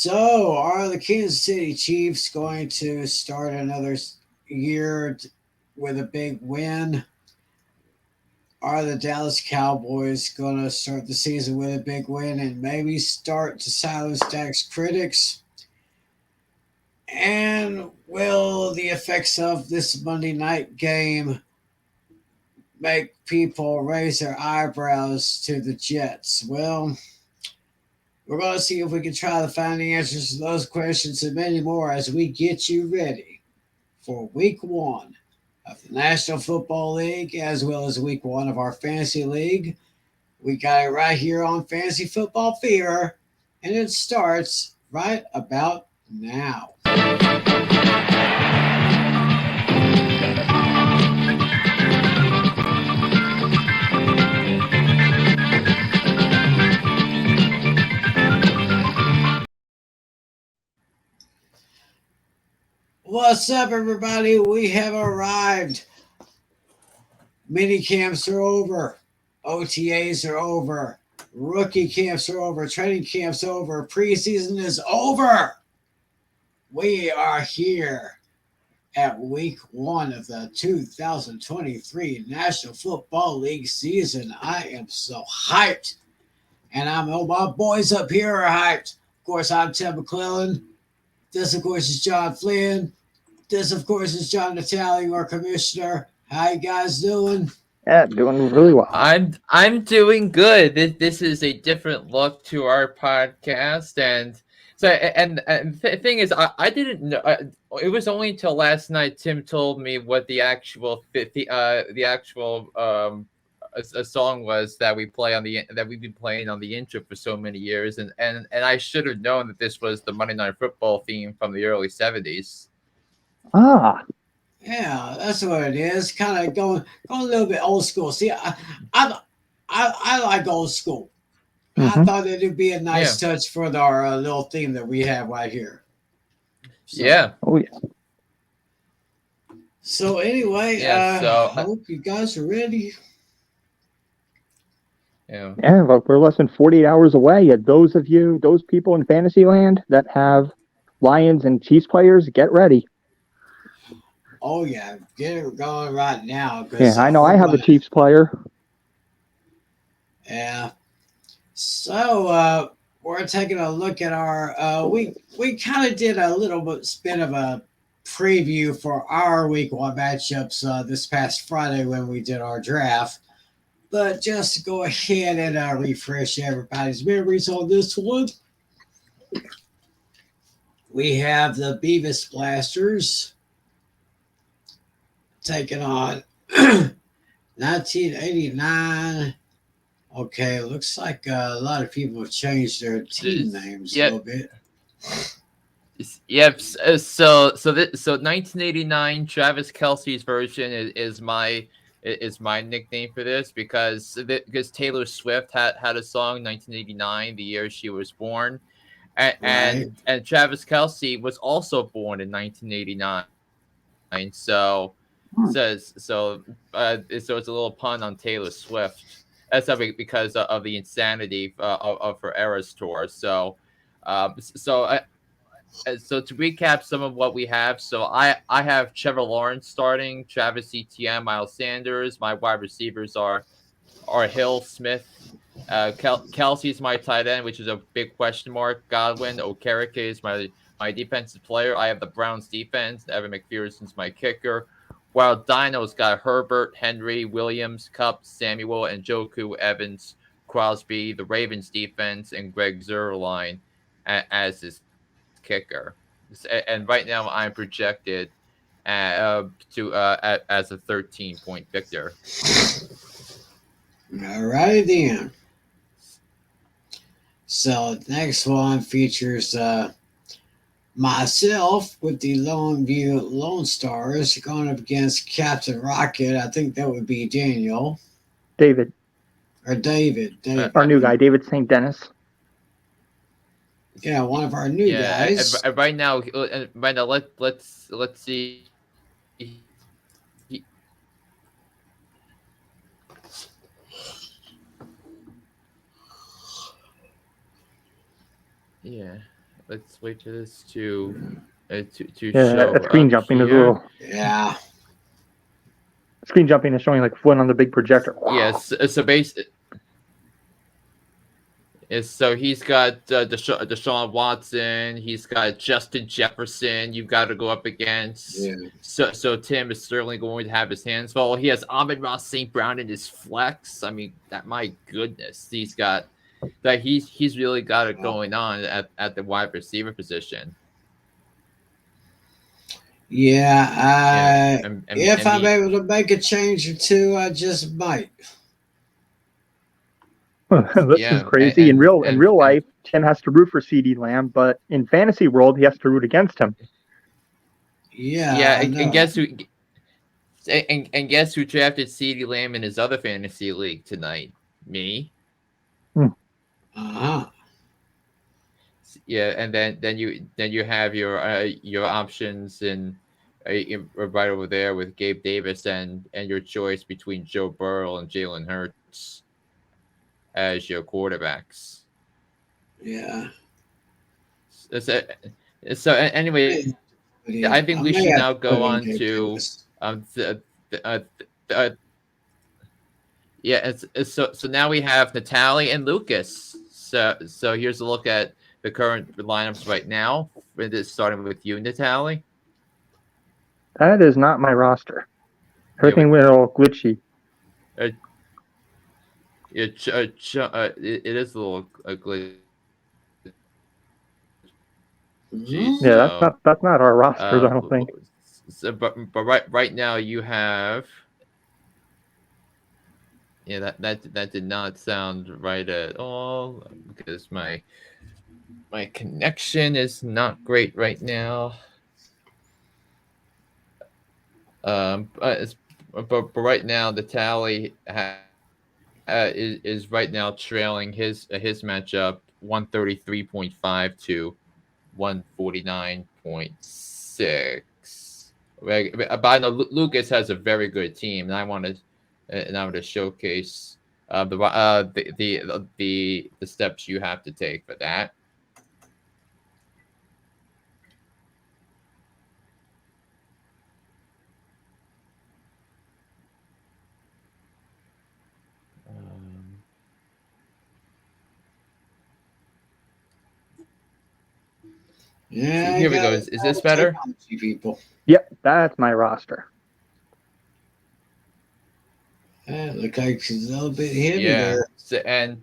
So, are the Kansas City Chiefs going to start another year with a big win? Are the Dallas Cowboys going to start the season with a big win and maybe start to silence Dak's critics? And will the effects of this Monday night game make people raise their eyebrows to the Jets? Well, we're going to see if we can try to find the answers to those questions and many more as we get you ready for week one of the National Football League as well as week one of our fantasy league. We got it right here on Fantasy Football Fever, and it starts right about now. What's up, everybody? We have arrived. Mini camps are over. OTAs are over. Rookie camps are over. Training camps over. Preseason is over. We are here at week one of the 2023 National Football League season. I am so hyped. And I know my boys up here are hyped. Of course, I'm Tim McClellan. This, of course, is John Flynn. This, of course, is John Natale, our commissioner. How you guys doing? Yeah, doing really well. I'm doing good. This is a different look to our podcast, and so the thing is, I didn't know. It was only until last night Tim told me what the actual a song was that we've been playing on the intro for so many years, and I should have known that this was the Monday Night Football theme from the early 70s. Ah, Yeah, that's what it is. Kind of going a little bit old school. See, I like old school. I thought it'd be a nice touch for our little theme that we have right here. So, yeah. Oh yeah. So anyway, So I hope you guys are ready. Yeah. Yeah, but we're less than 48 hours away. Those people in Fantasyland that have Lions and Chiefs players, get ready. Oh yeah, get it going right now. Yeah, I know. I have a Chiefs player. Yeah. So we're taking a look at our. We kind of did a little bit of a preview for our week one matchups this past Friday when we did our draft. But just to go ahead and refresh everybody's memories on this one, we have the Beavis Blasters taking on 1989. Okay, looks like a lot of people have changed their team names a little bit. Yep. So 1989 Travis Kelce's version is my nickname for this because Taylor Swift had a song 1989, the year she was born, and Travis Kelce was also born in 1989. So it's a little pun on Taylor Swift. That's because of the insanity of her Eras tour. So to recap some of what we have, so I have Trevor Lawrence starting, Travis Etienne, Miles Sanders. My wide receivers are Hill, Smith, Kelsey's my tight end, which is a big question mark. Godwin, Okereke is my defensive player. I have the Browns defense. Evan McPherson's my kicker. While Dino's got Herbert, Henry, Williams, Kupp, Samuel, and Njoku, Evans, Crosby, the Ravens defense, and Greg Zuerlein as his kicker. And right now I'm projected as a 13-point victor. All right then. So the next one features myself with the Longview Lone Stars going up against Captain Rocket. I think that would be Daniel. David. Or David. Our new guy, David St. Dennis. Yeah, one of our new guys. Right now, let's see. Yeah. Let's wait for this to Yeah, show screen up jumping is a here. little. Yeah. Screen jumping is showing like Flynn on the big projector. Yes. So so he's got Deshaun Watson. He's got Justin Jefferson. You've got to go up against. Yeah. So Tim is certainly going to have his hands full. He has Amon-Ra St. Brown in his flex. I mean, my goodness, he's really got it going on at the wide receiver position. Yeah. And If I'm able to make a change or two, I just might. This is crazy. In real life, Tim has to root for CeeDee Lamb, but in fantasy world, he has to root against him. Yeah. And guess who? And guess who drafted CeeDee Lamb in his other fantasy league tonight? Me. Uh-huh. Yeah, and then you have your options in right over there with Gabe Davis and your choice between Joe Burrow and Jalen Hurts as your quarterbacks. Yeah. So anyway, I think we should now go on to so now we have Natalie and Lucas. So here's a look at the current lineups right now. Starting with you, Natalie. That is not my roster. Everything went all glitchy. It is a little glitchy. Yeah, that's not our rosters. I don't think. So, but right now you have. Yeah, that did not sound right at all because my connection is not great right now. But right now the tally is right now trailing his matchup 133.5 to 149.6. But I know Lucas has a very good team, and I want to showcase the steps you have to take for that. Yeah. So here we go. Is this better? People. Yep, that's my roster. Look like she's a little bit heavy there. And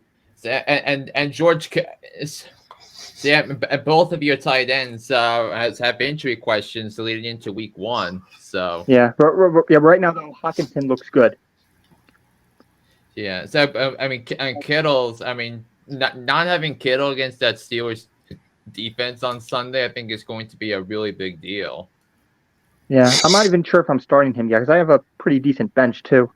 George, both of your tight ends have injury questions leading into week 1. So right now though, Hockenson looks good. Yeah, so I mean, Kittle's. I mean, not having Kittle against that Steelers defense on Sunday, I think is going to be a really big deal. Yeah, I'm not even sure if I'm starting him yet because I have a pretty decent bench too.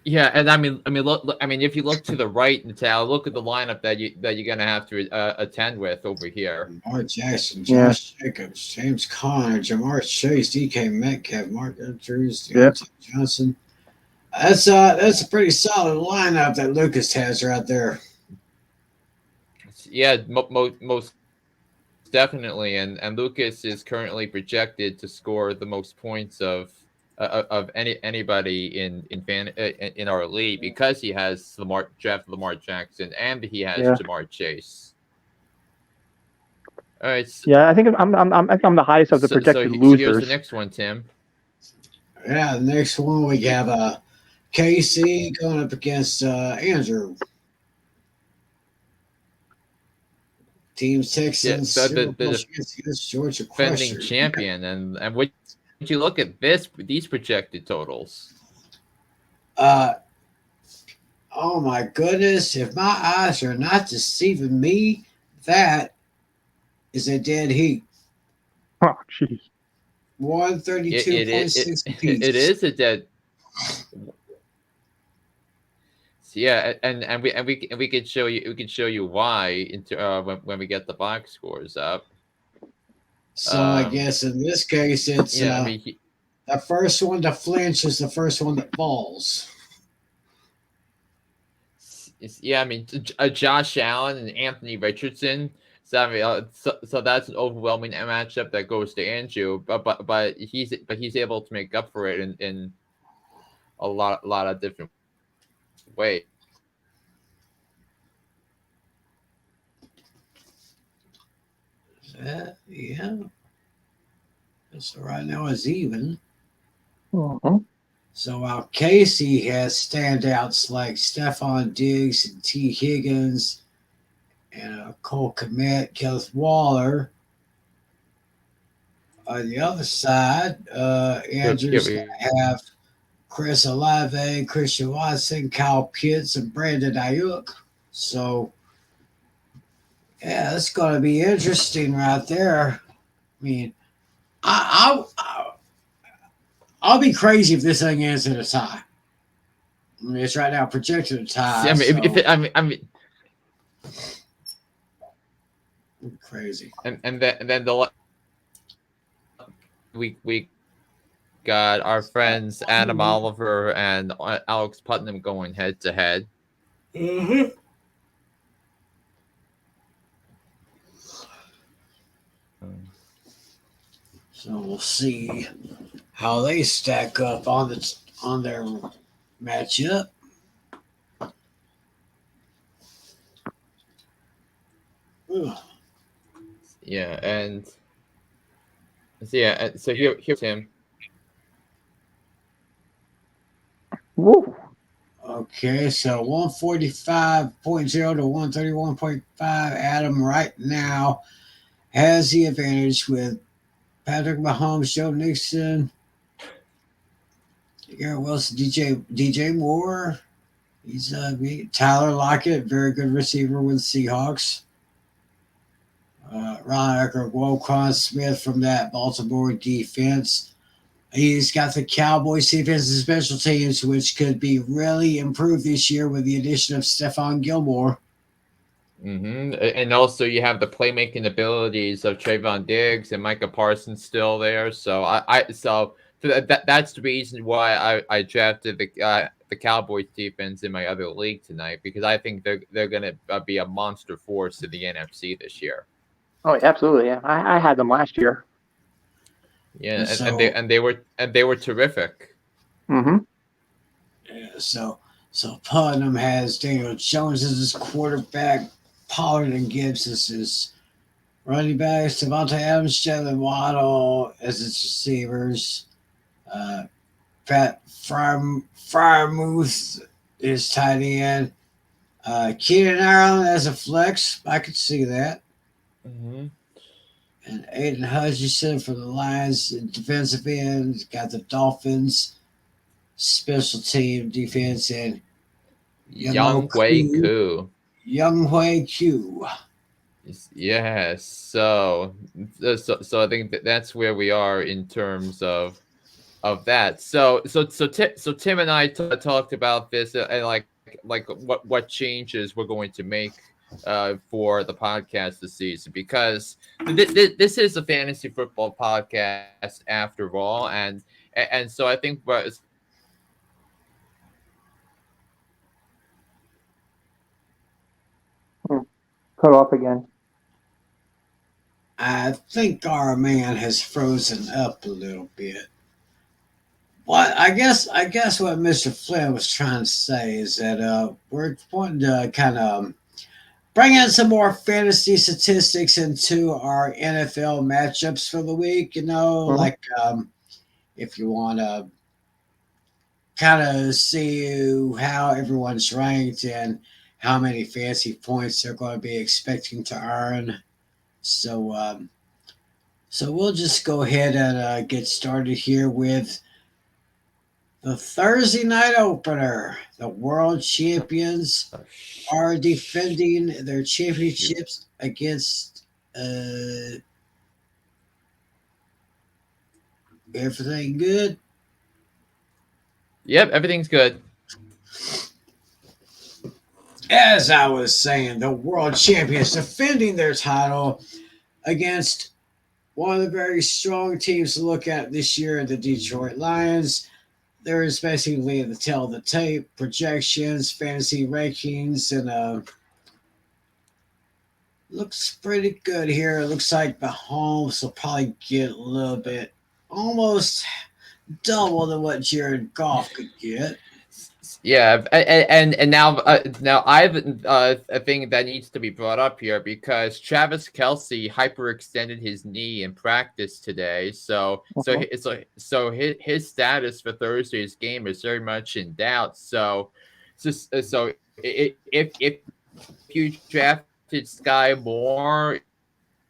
Yeah, and I mean, look. I mean, if you look to the right, Natal, look at the lineup that you're gonna have to attend with over here. Lamar Jackson, Josh Jacobs, James Conner, Jamar Chase, DK Metcalf, Mark Andrews, Deontay Johnson. That's a pretty solid lineup that Lucas has right there. Yeah, most definitely, and Lucas is currently projected to score the most points of anybody in our league because he has Lamar Jackson and he has Jamar Chase. All right. Yeah, I think I'm the highest of the projected losers. Here's the next one, Tim. Yeah, the next one we have KC going up against Andrew. Team Texans, the Georgia defending champion, and would you look at these projected totals? Oh my goodness! If my eyes are not deceiving me, that is a dead heat. Oh, jeez. 132.6 apiece. It is a dead. Yeah, and we could show you why when we get the box scores up. So I guess in this case it's the first one to flinch is the first one that falls. Yeah, I mean Josh Allen and Anthony Richardson. So I mean, so that's an overwhelming matchup that goes to Andrew, but he's able to make up for it in a lot of different ways. Yeah. So right now it's even. Mm-hmm. So while Casey has standouts like Stephon Diggs and T. Higgins and Cole Kmet, Kenneth Waller. On the other side, Andrew's going to have Chris Olave, Christian Watson, Kyle Pitts, and Brandon Ayuk. So, yeah, that's going to be interesting right there. I mean, I'll be crazy if this thing ends in a tie. I mean, it's right now projected a tie. I mean, so if it, I mean, crazy. and then we got our friends Adam Oliver and Alex Putnam going head to head. Mm-hmm. So we'll see how they stack up on their matchup. Ugh. Yeah, and so here's him. Woo. Okay, so 145.0 to 131.5. Adam right now has the advantage with Patrick Mahomes, Joe Nixon, Garrett Wilson, DJ Moore. He's Tyler Lockett, very good receiver with the Seahawks. Ron Eckler, Woquan Smith from that Baltimore defense. He's got the Cowboys defense and special teams, which could be really improved this year with the addition of Stephon Gilmore. Mm-hmm. And also you have the playmaking abilities of Trayvon Diggs and Micah Parsons still there. So that's the reason why I drafted the Cowboys defense in my other league tonight, because I think they're going to be a monster force in the NFC this year. Oh, absolutely. Yeah, I had them last year. Yeah, and they were terrific. Mm-hmm. Yeah, so Putnam has Daniel Jones as his quarterback, Pollard and Gibbs as his running backs, Devontae Adams, Jalen Waddle as his receivers, Pat Fryermuth is tight end, Keenan Allen as a flex. I could see that. Mm-hmm. And Aiden Hutchinson for the Lions, defensive end. Got the Dolphins, special team defense, and Younghoe Koo. Younghoe Koo. Yes. So I think that's where we are in terms of that. So Tim and I talked about this and like what changes we're going to make for the podcast this season, because this is a fantasy football podcast after all, and so I think Cut off again. I think our man has frozen up a little bit. Well, I guess what Mr. Flynn was trying to say is that we're wanting to kind of bring in some more fantasy statistics into our NFL matchups for the week. Like if you want to kind of see how everyone's ranked and how many fantasy points they're going to be expecting to earn. So we'll just go ahead and get started here with the Thursday night opener. The world champions are defending their championships against everything good. Yep, everything's good. As I was saying, the world champions defending their title against one of the very strong teams to look at this year, the Detroit Lions. There is basically the tell the tape, projections, fantasy rankings, and looks pretty good here. It looks like Mahomes will probably get a little bit, almost double than what Jared Goff could get. Yeah, and now I have a thing that needs to be brought up here because Travis Kelsey hyperextended his knee in practice today, Uh-huh. so his status for Thursday's game is very much in doubt. If you drafted Sky Moore,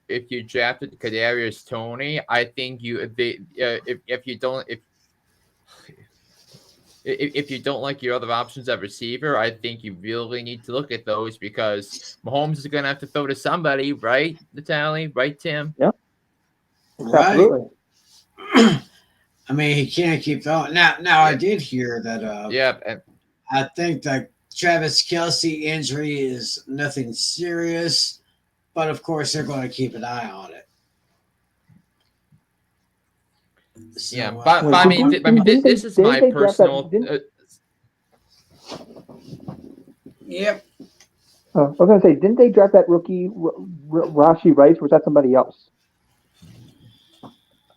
if you drafted Kadarius Toney, I think if you don't if you don't like your other options at receiver, I think you really need to look at those because Mahomes is going to have to throw to somebody, right, Natalie? Right, Tim? Yep. Right. Absolutely. I mean, he can't keep going. Now I did hear that. Yeah, and I think the Travis Kelsey injury is nothing serious, but of course they're going to keep an eye on it. So, yeah, Wait, but I mean, this is my didn't they draft that? personal. yep. I was gonna say, didn't they draft that rookie Rashi Rice? Or was that somebody else?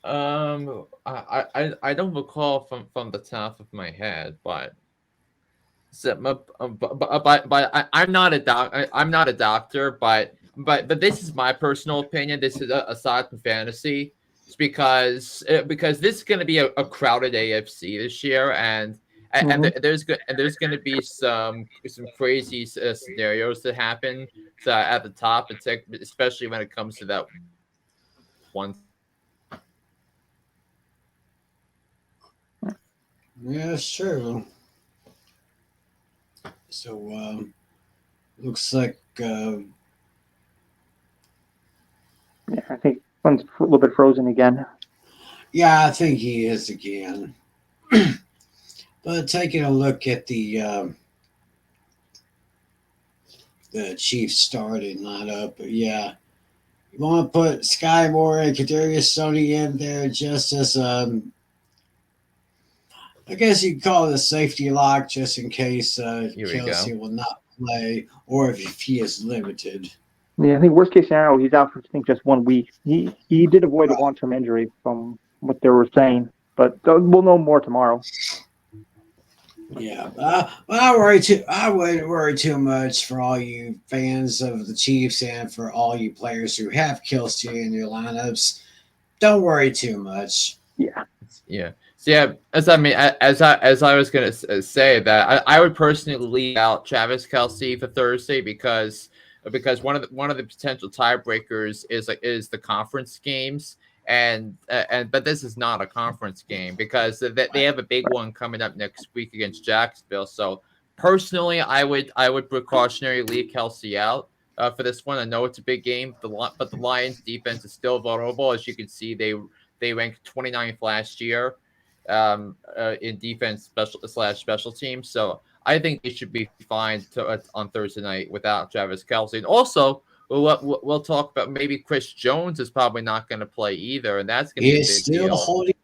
I don't recall from the top of my head, but. So, I'm not a I'm not a doctor, but this is my personal opinion. This is aside from fantasy, it's because this is going to be a crowded AFC this year, and there's going to be some crazy scenarios that happen at the top, especially when it comes to that one. Yeah, it's true. So, looks like Yeah, I think one's a little bit frozen again. yeah, I think he is again. But taking a look at the Chiefs starting lineup, yeah, you want to put Sky Moore and Kadarius Toney in there just as I guess you could call it a safety lock, just in case Here we Kelsey go. will not play or if he is limited. Yeah, I think worst case scenario, he's out for I think just 1 week. He did avoid a Right. long-term injury from what they were saying, but we'll know more tomorrow. Yeah, I wouldn't worry too much for all you fans of the Chiefs and for all you players who have Kelsey in your lineups. Don't worry too much. Yeah. Yeah. So yeah, as I was gonna say that I would personally leave out Travis Kelsey for Thursday because one of the potential tiebreakers is the conference games but this is not a conference game because they have a big one coming up next week against Jacksonville. So personally, I would precautionary leave Kelsey out. For this one, I know it's a big game, but the Lions' defense is still vulnerable. As you can see, they ranked 29th last year in defense special teams. So I think they should be fine on Thursday night without Travis Kelsey. And also, we'll talk about maybe Chris Jones is probably not going to play either, and that's going to He be a is big still deal. holding.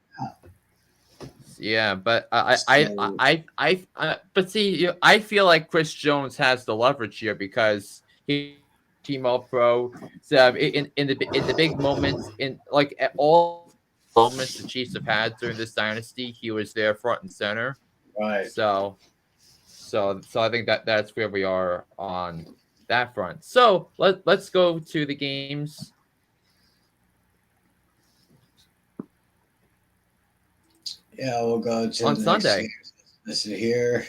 Yeah, but but see, I feel like Chris Jones has the leverage here because he team all pro. So in the big moments, in like at all moments the Chiefs have had during this dynasty, he was there front and center. Right. So I think that's where we are on that front. So let's go to the games. Yeah, we'll go to On the Sunday. next. Listen here.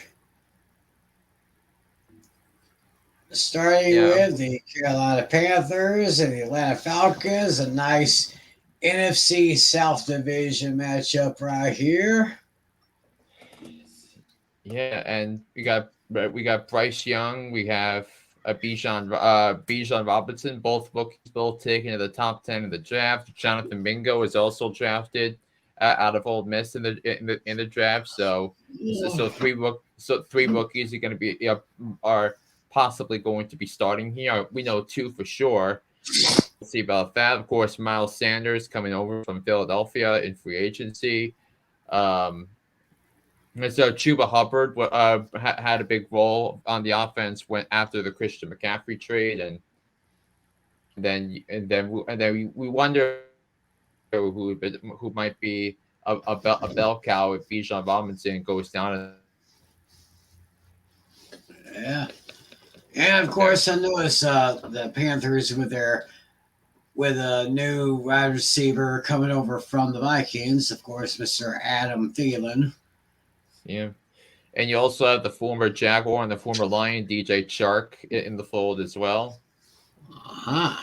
Starting with the Carolina Panthers and the Atlanta Falcons, a nice NFC South Division matchup right here. Yeah, and we got Bryce Young, we have Bijan Robinson, both rookies, both taken to the top 10 of the draft. Jonathan Mingo is also drafted out of Ole Miss in the draft. So three rookies are going to be are possibly going to be starting here. We know two for sure. We'll see about that. Of course, Miles Sanders coming over from Philadelphia in free agency. And so Chuba Hubbard had a big role on the offense after the Christian McCaffrey trade, and we wonder who might be a bell cow if Bijan Robinson goes down. Yeah. And of course, I noticed the Panthers with a new wide receiver coming over from the Vikings. Of course, Mr. Adam Thielen. Yeah. And you also have the former Jaguar and the former Lion, DJ Chark, in the fold as well. Uh-huh.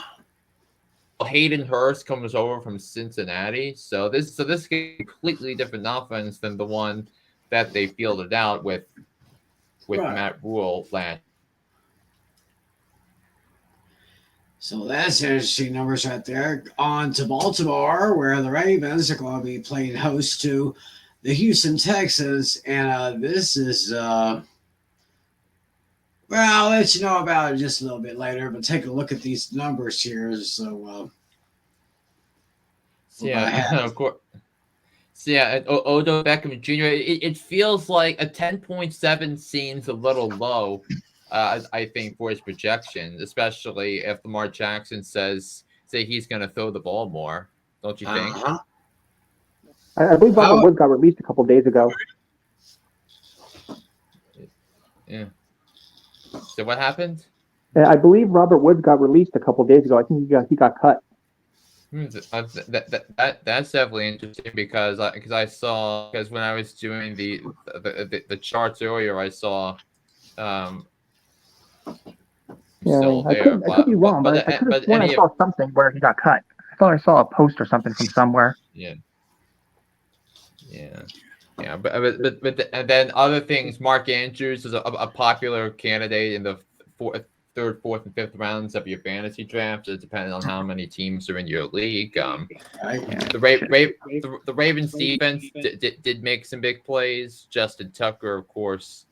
Hayden Hurst comes over from Cincinnati, so this is a completely different offense than the one that they fielded out with Right. Matt Rule last. So that's interesting numbers right there. On to Baltimore, where the Ravens are going to be playing host to the Houston Texans, and this is well, I'll let you know about it just a little bit later. But take a look at these numbers here. So, of course. So yeah, Odell Beckham Jr. It feels like a 10.7 seems a little low. I think for his projection, especially if Lamar Jackson say he's going to throw the ball more. Don't you think? Uh-huh. I believe Robert Woods got released a couple days ago. Yeah. So what happened? I believe Robert Woods got released a couple days ago. I think he got cut. That's definitely interesting because I saw when I was doing the charts earlier I saw Yeah, I could be wrong, but I could have sworn I saw something where he got cut. I thought I saw a post or something from somewhere. Yeah. But and then other things. Mark Andrews is a popular candidate in the third, fourth, and fifth rounds of your fantasy drafts. It depends on how many teams are in your league. The Ravens defense did make some big plays. Justin Tucker, of course,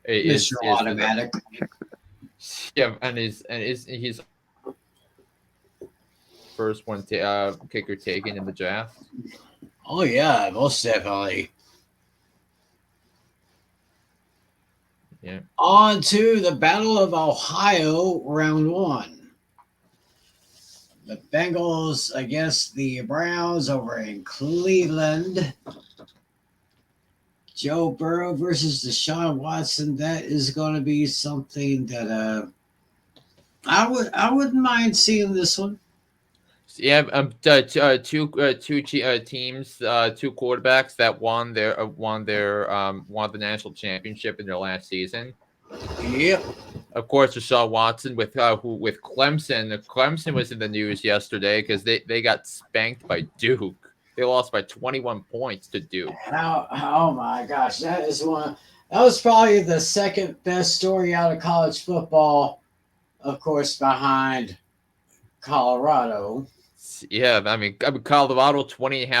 is automatic. And he's first one kicker taken in the draft. Oh yeah, most definitely. Yeah. On to the Battle of Ohio, round 1. The Bengals against the Browns over in Cleveland. Joe Burrow versus Deshaun Watson. That is going to be something that I wouldn't mind seeing this one. Yeah, two teams, two quarterbacks that won the national championship in their last season. Yep. Of course, Deshaun Watson with Clemson. Clemson was in the news yesterday because they got spanked by Duke. They lost by 21 points to Duke. Oh my gosh, that was probably the second best story out of college football, of course, behind Colorado. Yeah, I mean Colorado 20 and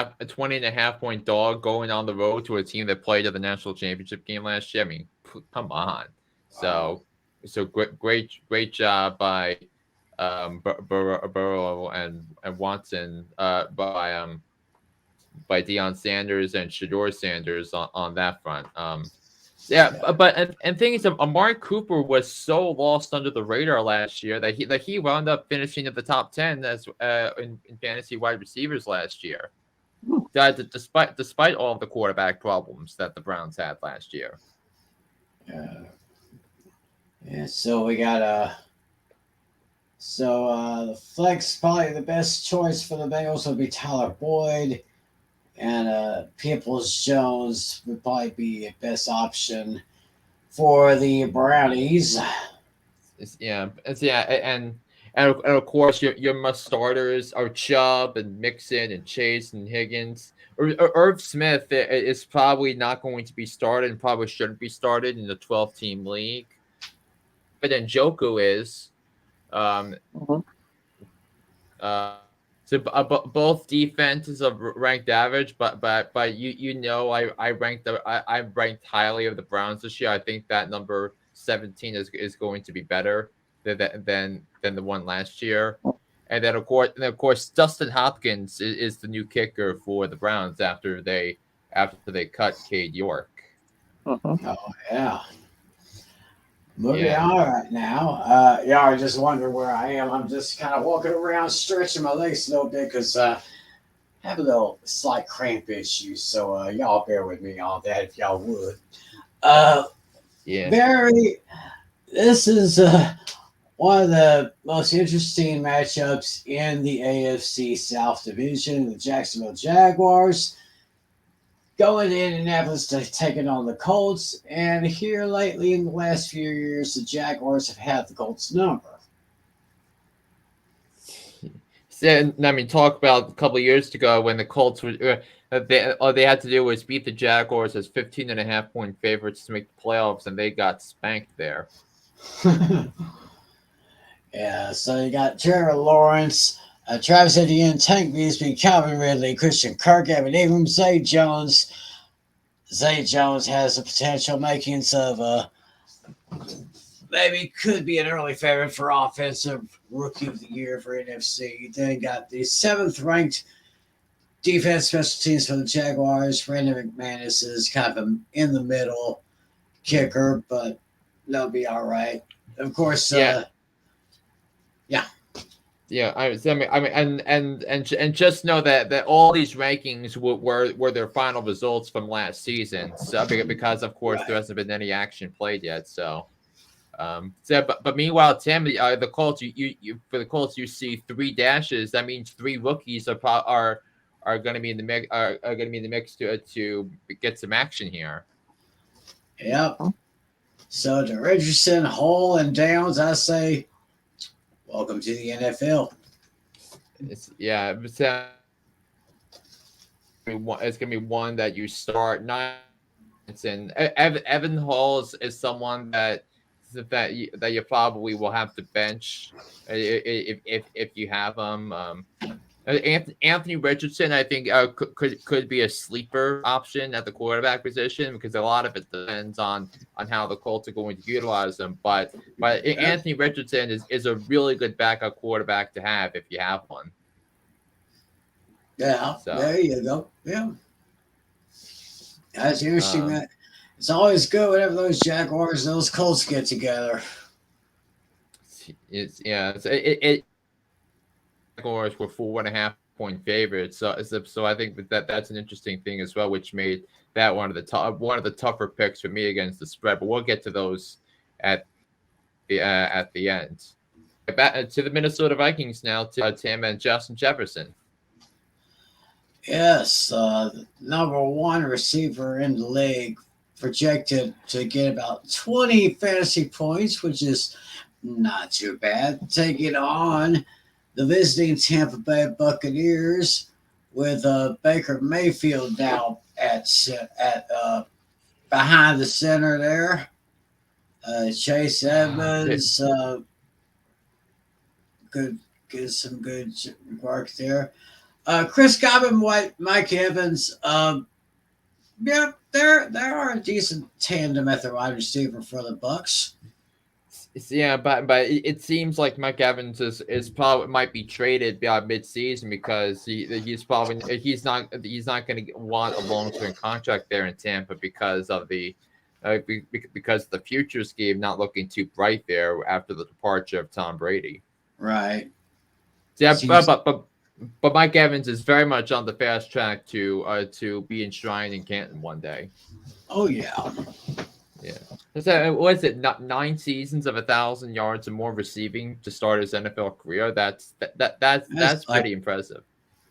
a half point dog going on the road to a team that played at the national championship game last year. I mean, come on. So great job by Burrow and Watson by Deion Sanders and Shedeur Sanders on that front. But thing is, Amari Cooper was so lost under the radar last year that he wound up finishing at the top 10 as in fantasy wide receivers last year. Despite all of the quarterback problems that the Browns had last year. Yeah, so we got the flex, probably the best choice for the Bengals would be Tyler Boyd. And Peoples-Jones would probably be the best option for the Brownies. And of course your must starters are Chubb and Mixon and Chase and Higgins. Irv Smith is probably not going to be started and probably shouldn't be started in the 12-team league. But then Njoku is. So both defenses are ranked average, but I ranked highly of the Browns this year. I think that number 17 is going to be better than the one last year. And then of course Dustin Hopkins is the new kicker for the Browns after they cut Cade York. Oh yeah. Moving Yeah. on right now. Y'all are just wondering where I am. I'm just kind of walking around, stretching my legs a little bit because I have a little slight cramp issue. So y'all bear with me on that if y'all would. Uh, Yeah. very. This is one of the most interesting matchups in the AFC South Division. The Jacksonville Jaguars going to Indianapolis to take it on the Colts. And here lately, in the last few years, the Jaguars have had the Colts number. So, I mean, talk about a couple of years ago when the Colts were all they had to do was beat the Jaguars as 15.5 point favorites to make the playoffs, and they got spanked there. Yeah, so you got Trevor Lawrence, Travis Etienne, Tank Bigsby, Calvin Ridley, Christian Kirk, Evan Ingram, Zay Jones. Zay Jones has the potential makings of maybe could be an early favorite for offensive rookie of the year for NFC. Then got the seventh ranked defense special teams for the Jaguars. Brandon McManus is kind of in the middle kicker, but they'll be all right. Of course, Yeah. Yeah, and just know that all these rankings were their final results from last season. So because of course there right. hasn't been any action played yet. But meanwhile, Tim, the Colts, you for the Colts, you see 3 dashes. That means 3 rookies are going to be in the mix are going to be in the mix to get some action here. Yep. So to Richardson, Hall, and Downs, I say, welcome to the NFL. It's it's gonna be one that you start. Not and Evan Hall is someone that you probably will have to bench if you have him. Anthony Richardson, I think, could be a sleeper option at the quarterback position because a lot of it depends on how the Colts are going to utilize him. But Anthony Richardson is a really good backup quarterback to have if you have one. Yeah, So, there you go. Yeah, that's interesting. That it's always good whenever those Jaguars and those Colts get together. it Jaguars were 4.5 point favorites, so I think that's an interesting thing as well, which made that one of the tougher picks for me against the spread. But we'll get to those at the end. Back to the Minnesota Vikings now, to Tim and Justin Jefferson. Yes, number one receiver in the league, projected to get about 20 fantasy points, which is not too bad. Taking on the visiting Tampa Bay Buccaneers with Baker Mayfield now at behind the center there. Chase Edmonds, some good work there. Chris Godwin, Mike Evans. Yeah, there are a decent tandem at the wide receiver for the Bucks. Yeah, but it seems like Mike Evans is probably might be traded mid-season because he's not going to want a long-term contract there in Tampa because of the futures game not looking too bright there after the departure of Tom Brady. Right. Yeah, but Mike Evans is very much on the fast track to be enshrined in Canton one day. Oh yeah. Yeah. So, was it not 9 seasons of 1,000 yards and more receiving to start his NFL career? That's pretty impressive.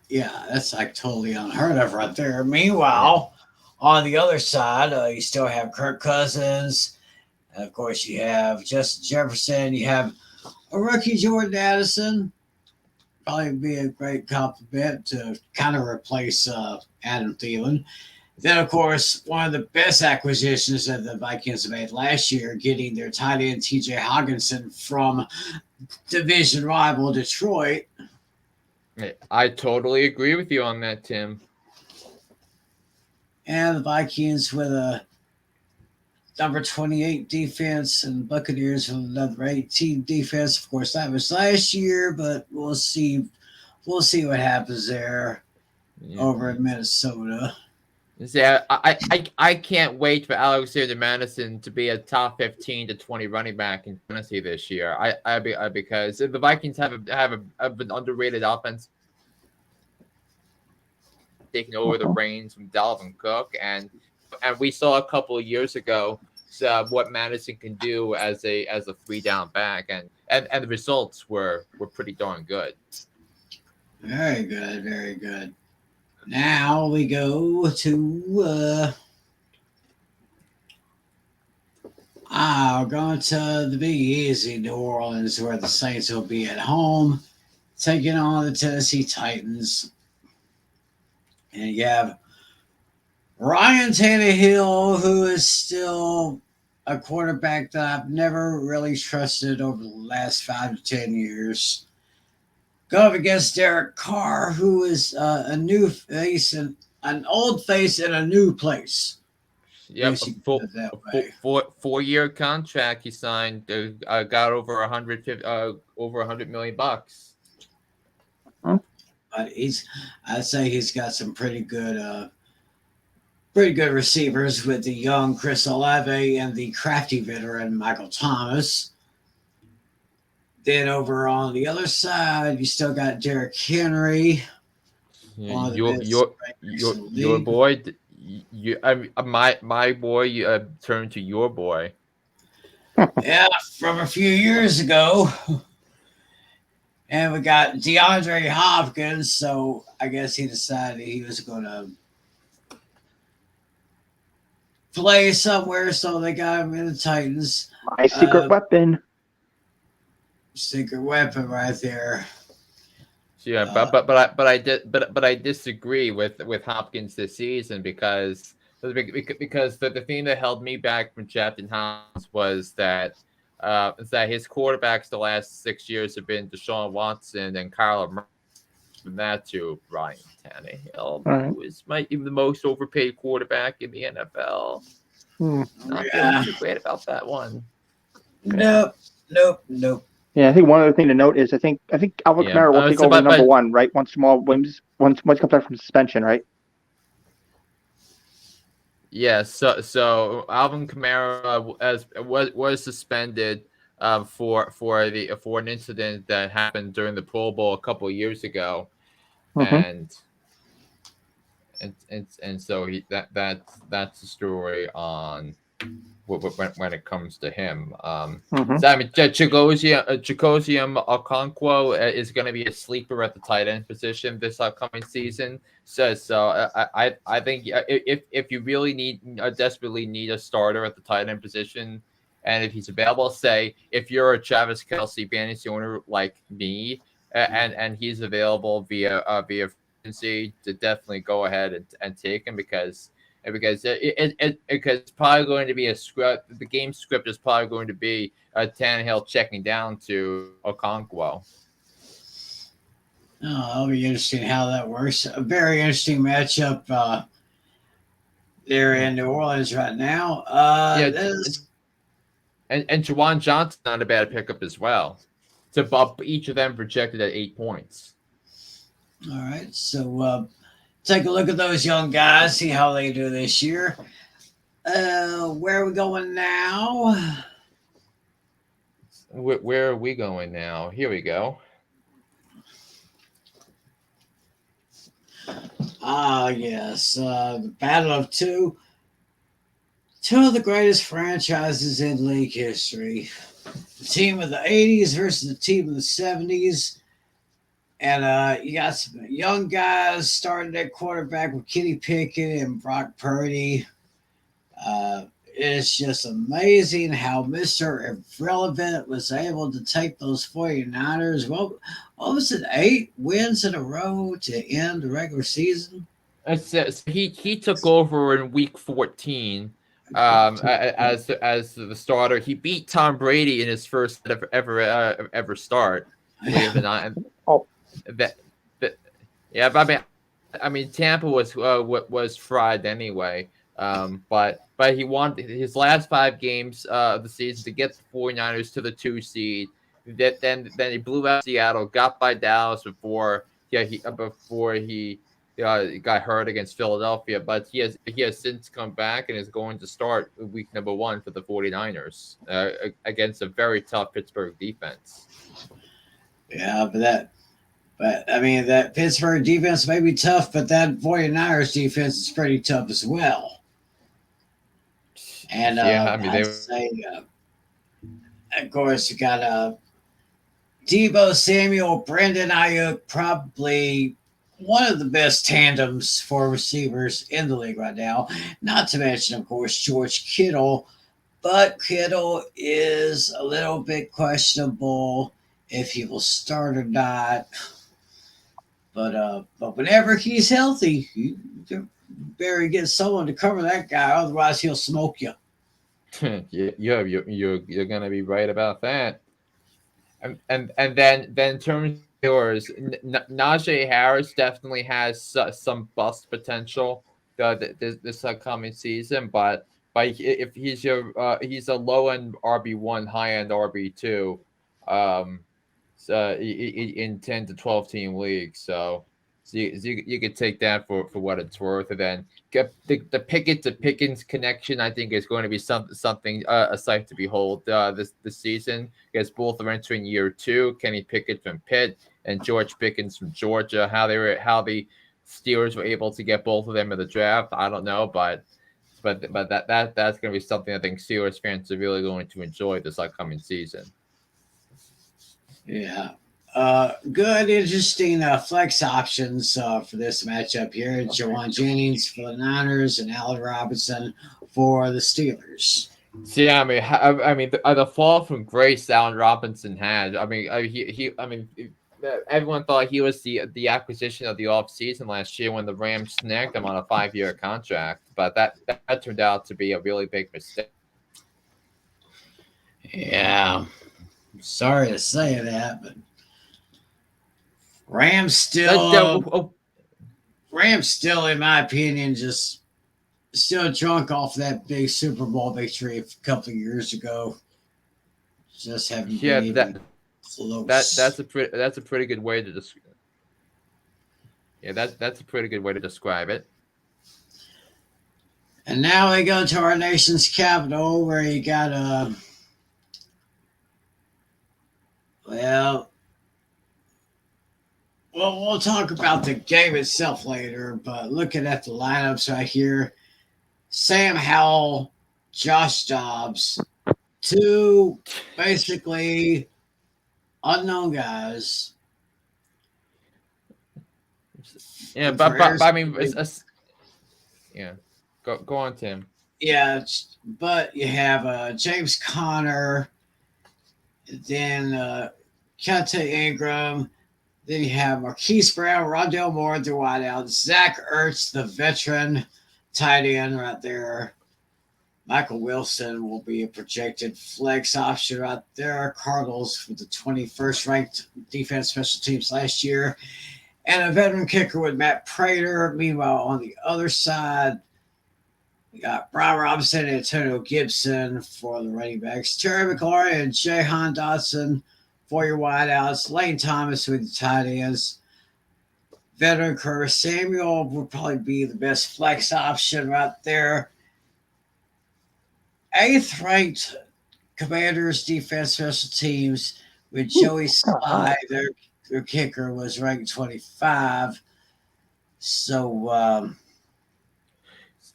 Yeah, that's like totally unheard of right there. Meanwhile, on the other side, you still have Kirk Cousins. Of course, you have Justin Jefferson. You have a rookie Jordan Addison. Probably be a great compliment to kind of replace Adam Thielen. Then, of course, one of the best acquisitions that the Vikings made last year, getting their tight end TJ Hawkinson from division rival Detroit. I totally agree with you on that, Tim. And the Vikings with a number 28 defense and Buccaneers with another 18 defense. Of course, that was last year, but we'll see. We'll see what happens there over in Minnesota. See, I can't wait for Alexander Madison to be a top 15 to 20 running back in fantasy this year. Because the Vikings have an underrated offense, taking over the reins from Dalvin Cook, and we saw a couple of years ago what Madison can do as a 3-down back, and the results were pretty darn good. Very good, very good. Now we go to going to the Big Easy, New Orleans, where the Saints will be at home, taking on the Tennessee Titans. And you have Ryan Tannehill, who is still a quarterback that I've never really trusted over the last 5 to 10 years. Go up against Derek Carr, who is a new face and an old face in a new place. Yep, four-year contract he signed. Got over $100 million. But I'd say he's got some pretty good receivers with the young Chris Olave and the crafty veteran Michael Thomas. Then over on the other side, you still got Derrick Henry. Yeah, your boy. My boy. You turned to your boy. Yeah, from a few years ago. And we got DeAndre Hopkins, so I guess he decided he was going to play somewhere, so they got him in the Titans. My secret weapon. Secret weapon right there. Yeah, but I disagree with Hopkins this season because the thing that held me back from drafting Hopkins was that his quarterbacks the last 6 years have been Deshaun Watson and Kyler Murray, and that to Ryan Tannehill, who is even the most overpaid quarterback in the NFL. Not feeling too great about that one. Nope. Yeah, I think one other thing to note is I think Alvin Kamara will take over number one, right? Once Jamal Williams comes back from suspension, right? Yeah, so Alvin Kamara was suspended for an incident that happened during the Pro Bowl a couple of years ago, and so that's the story on when it comes to him. So I mean, Chigoziem Okonkwo is going to be a sleeper at the tight end position this upcoming season. So I think if you really desperately need a starter at the tight end position, and if he's available, say if you're a Travis Kelce fantasy owner like me, and he's available via agency, to definitely go ahead and take him because it's probably going to be a script. The game script is probably going to be Tannehill checking down to Okonkwo. Oh, that'll be interesting how that works. A very interesting matchup there in New Orleans right now. And Juwan Johnson not a bad pickup as well. So each of them projected at 8 points. All right, so take a look at those young guys, see how they do this year. Where are we going now? Where are we going now? Here we go. Yes, the battle of two of the greatest franchises in league history. The team of the 80s versus the team of the 70s. And you got some young guys starting at quarterback with Kenny Pickett and Brock Purdy. It's just amazing how Mr. Irrelevant was able to take those 49ers. What was it, 8 wins in a row to end the regular season? He took over in week 14 as the starter. He beat Tom Brady in his first ever start. Believe it or not. I mean, Tampa was fried anyway. But he won his last 5 games of the season to get the 49ers to the 2 seed. Then he blew out Seattle, got by Dallas before he he got hurt against Philadelphia, but he has since come back and is going to start week number 1 for the 49ers against a very tough Pittsburgh defense. Yeah, but I mean, that Pittsburgh defense may be tough, but that 49ers defense is pretty tough as well. And I mean, I'd say, of course, you got Deebo Samuel, Brandon Ayuk, probably one of the best tandems for receivers in the league right now. Not to mention, of course, George Kittle. But Kittle is a little bit questionable if he will start or not. But whenever he's healthy, you better get someone to cover that guy, otherwise he'll smoke you. You're gonna be right about that. And then in terms of yours, Najee Harris definitely has some bust potential this upcoming season, but if he's he's a low end RB1, high end RB2, so in 10 to 12 team leagues, so you could take that for what it's worth, and then get the Pickett to Pickens connection. I think is going to be something a sight to behold this season, because both are entering year 2. Kenny Pickett from Pitt and George Pickens from Georgia. How the Steelers were able to get both of them in the draft, I don't know, but that's going to be something I think Steelers fans are really going to enjoy this upcoming season. Yeah. Good, interesting flex options for this matchup here. Jawan Jennings for the Niners and Allen Robinson for the Steelers. See, I mean, the fall from grace Allen Robinson had. I mean, everyone thought he was the acquisition of the offseason last year when the Rams snagged him on a 5-year contract, but that turned out to be a really big mistake. Yeah, sorry to say that, but Rams still, in my opinion, just still drunk off that big Super Bowl victory a couple of years ago. Just haven't been even close. That's a pretty good way to describe. Yeah, that's a pretty good way to describe it. And now we go to our nation's capital, where you got Well, we'll talk about the game itself later, but looking at the lineups right here, Sam Howell, Josh Dobbs, 2 basically unknown guys. Yeah, but I mean, yeah, go on, Tim. Yeah, but you have James Conner, then Keontae Ingram. Then you have Marquise Brown, Rondell Moore, the wideout, Zach Ertz, the veteran tight end right there. Michael Wilson will be a projected flex option right there. Cardinals with the 21st ranked defense special teams last year. And a veteran kicker with Matt Prater. Meanwhile, on the other side, we got Brian Robinson and Antonio Gibson for the running backs. Terry McLaurin and Jahan Dotson for your wideouts. Lane Thomas with the tight ends. Veteran Curtis Samuel would probably be the best flex option right there. 8th ranked Commanders defense special teams with Joey Sly. Their kicker was ranked 25. So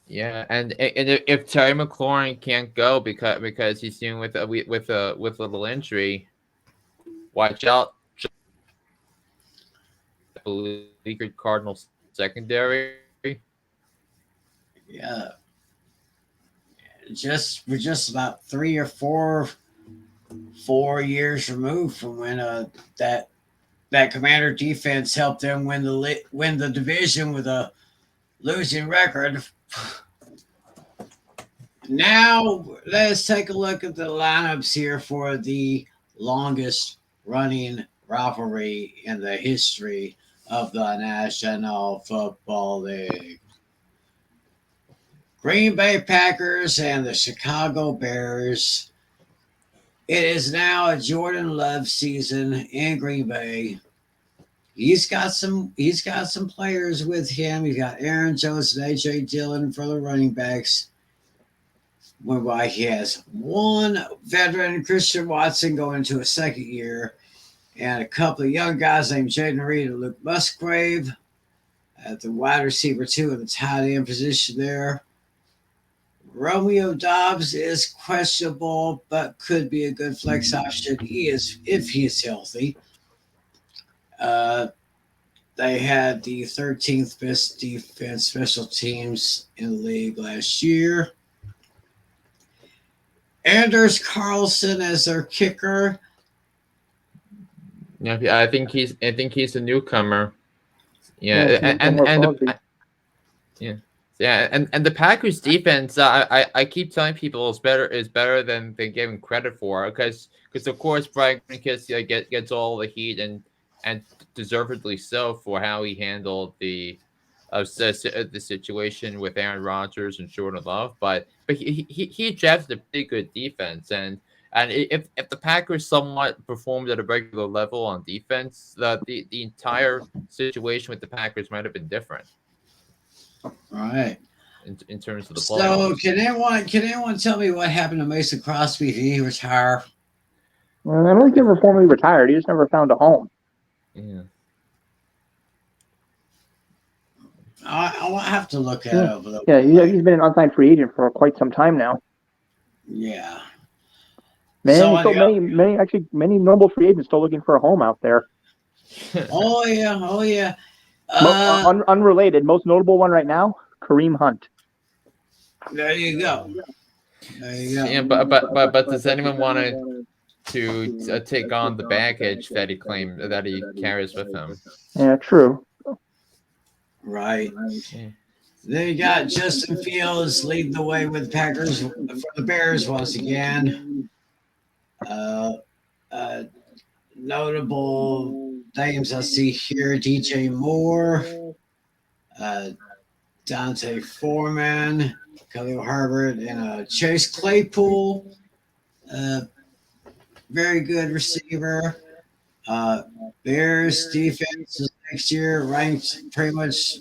yeah, and if Terry McLaurin can't go because he's dealing with a little injury, watch out. Beleaguered Cardinals secondary. Yeah. We're just about 3 or 4 years removed from when that Commander defense helped them win the division with a losing record. Now let's take a look at the lineups here for the longest running rivalry in the history of the National Football League. Green Bay Packers and the Chicago Bears. It is now a Jordan Love season in Green Bay. He's got some players with him. He's got Aaron Jones and AJ Dillon for the running backs. Whereby he has one veteran, Christian Watson, going into a second year, and a couple of young guys named Jaden Reed and Luke Musgrave at the wide receiver 2 and the tight end position there. Romeo Dobbs is questionable, but could be a good flex option. If he is healthy. They had the 13th best defense special teams in the league last year. Anders Carlson as their kicker. Yeah, I think he's a newcomer. Yeah, and the Packers defense, I keep telling people is better than they give him credit for, because of course Brian Gutekunst gets all the heat and deservedly so for how he handled the situation with Aaron Rodgers and Jordan Love, but he drafted a pretty good defense, and if the Packers somewhat performed at a regular level on defense, the entire situation with the Packers might have been different. All right. In terms of the playoffs. So can anyone tell me what happened to Mason Crosby? Did he retire? Well, I don't think he ever formally retired. He just never found a home. Yeah. I'll have to look at it. Yeah, he's been an unsigned free agent for quite some time now. Yeah. Many notable free agents still looking for a home out there. Oh yeah. Unrelated, most notable one right now, Kareem Hunt. There you go. Yeah, but does anyone want to take on the baggage that he carries with him? Yeah, true. Right. Yeah. Then you got Justin Fields leading the way with Packers for the Bears once again. Notable names I see here: DJ Moore, Dante Foreman, Khalil Herbert, and Chase Claypool. Very good receiver. Bears defense next year ranked pretty much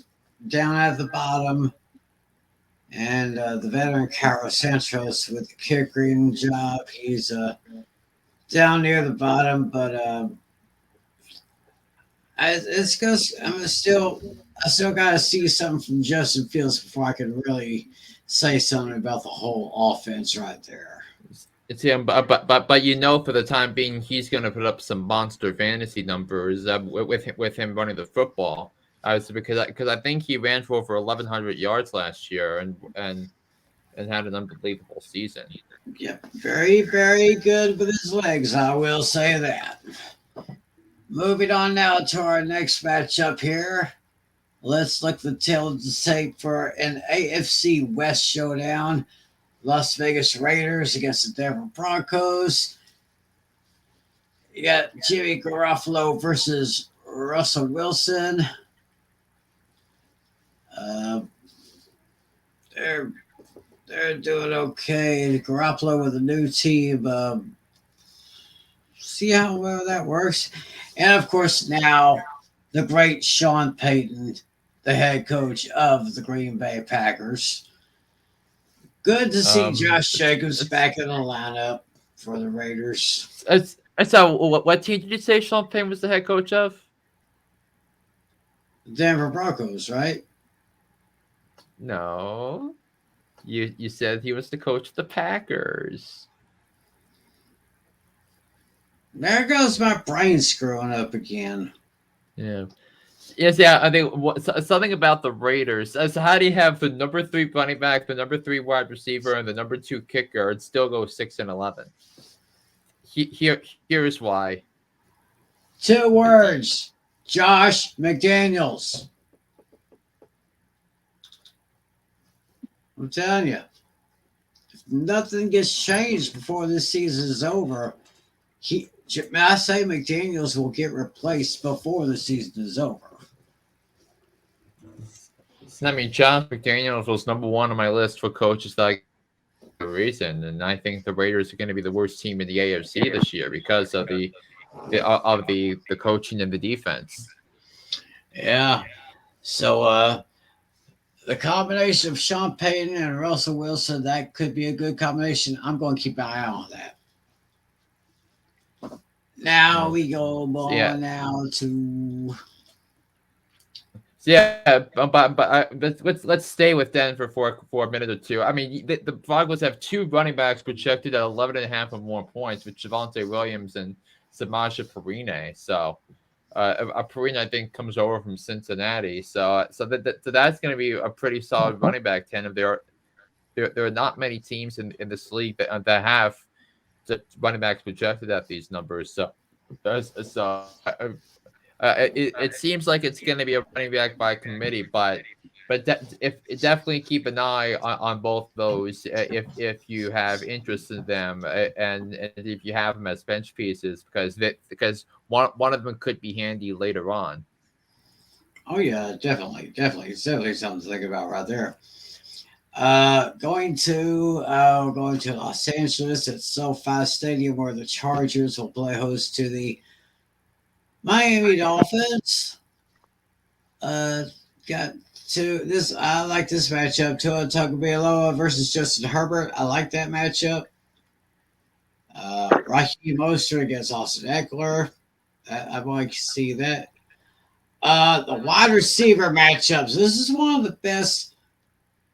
down at the bottom. And the veteran Carlos Santos with the kickering job. He's down near the bottom, but I still got to see something from Justin Fields before I can really say something about the whole offense right there. It's him, but for the time being, he's going to put up some monster fantasy numbers with him running the football. Because I think he ran for over 1,100 yards last year and had an unbelievable season. Yep, very, very good with his legs, I will say that. Moving on now to our next matchup here. Let's look the tail of the tape for an AFC West showdown. Las Vegas Raiders against the Denver Broncos. You got Jimmy Garoppolo versus Russell Wilson. They're doing okay. Garoppolo with a new team. See how well that works. And of course, now the great Sean Payton, the head coach of the Green Bay Packers. Good to see Josh Jacobs back in the lineup for the Raiders. So, what team did you say Sean Payton was the head coach of? Denver Broncos, right? No. You said he was the coach of the Packers. There goes my brain screwing up again. Yeah. Yes, yeah. I think something about the Raiders. So how do you have the number 3 running back, the number 3 wide receiver, and the number 2 kicker, and still go 6-11? Here's why. 2 words: Josh McDaniels. I'm telling you, if nothing gets changed before this season is over, I say McDaniels will get replaced before the season is over. I mean, Josh McDaniels was number 1 on my list for coaches that a reason, and I think the Raiders are going to be the worst team in the AFC this year because of the coaching and the defense. Yeah. So the combination of Sean Payton and Russell Wilson, that could be a good combination. I'm going to keep an eye on that. Now we go Yeah. on now to Yeah, but let's stay with Denver for a minute or two. I mean, the Broncos have two running backs projected at 11.5 or more points, with Javonte Williams and Samaje Perine. So, Perine, I think, comes over from Cincinnati. So that's going to be a pretty solid running back tandem. There are not many teams in this league that have the running backs projected at these numbers. It seems like it's going to be a running back by committee, if definitely keep an eye on both those if you have interest in them, and if you have them as bench pieces, because one of them could be handy later on. oh yeah, definitely, it's definitely something to think about right there. Going to Los Angeles at SoFi Stadium, where the Chargers will play host to the Miami Dolphins. Got to this. I like this matchup. Tua Tagovailoa versus Justin Herbert. I like that matchup. Raheem Mostert against Austin Eckler. I want to see that. The wide receiver matchups. This is one of the best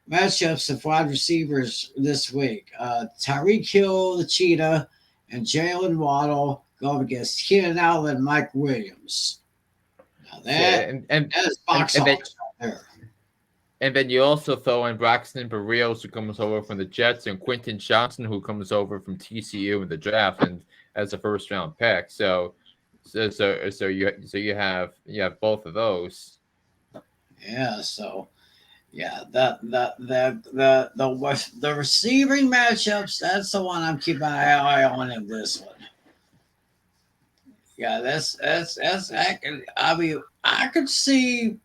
matchups of wide receivers this week. Tyreek Hill, the Cheetah, and Jalen Waddle go against Keenan Allen and Mike Williams. Now that is box office right there. And then you also throw in Braxton Berrios, who comes over from the Jets, and Quentin Johnson, who comes over from TCU in the draft and as a first round pick. So you have both of those. Yeah. So yeah, the receiving matchups. That's the one I'm keeping my eye on in this one. Yeah, that's I mean, I could see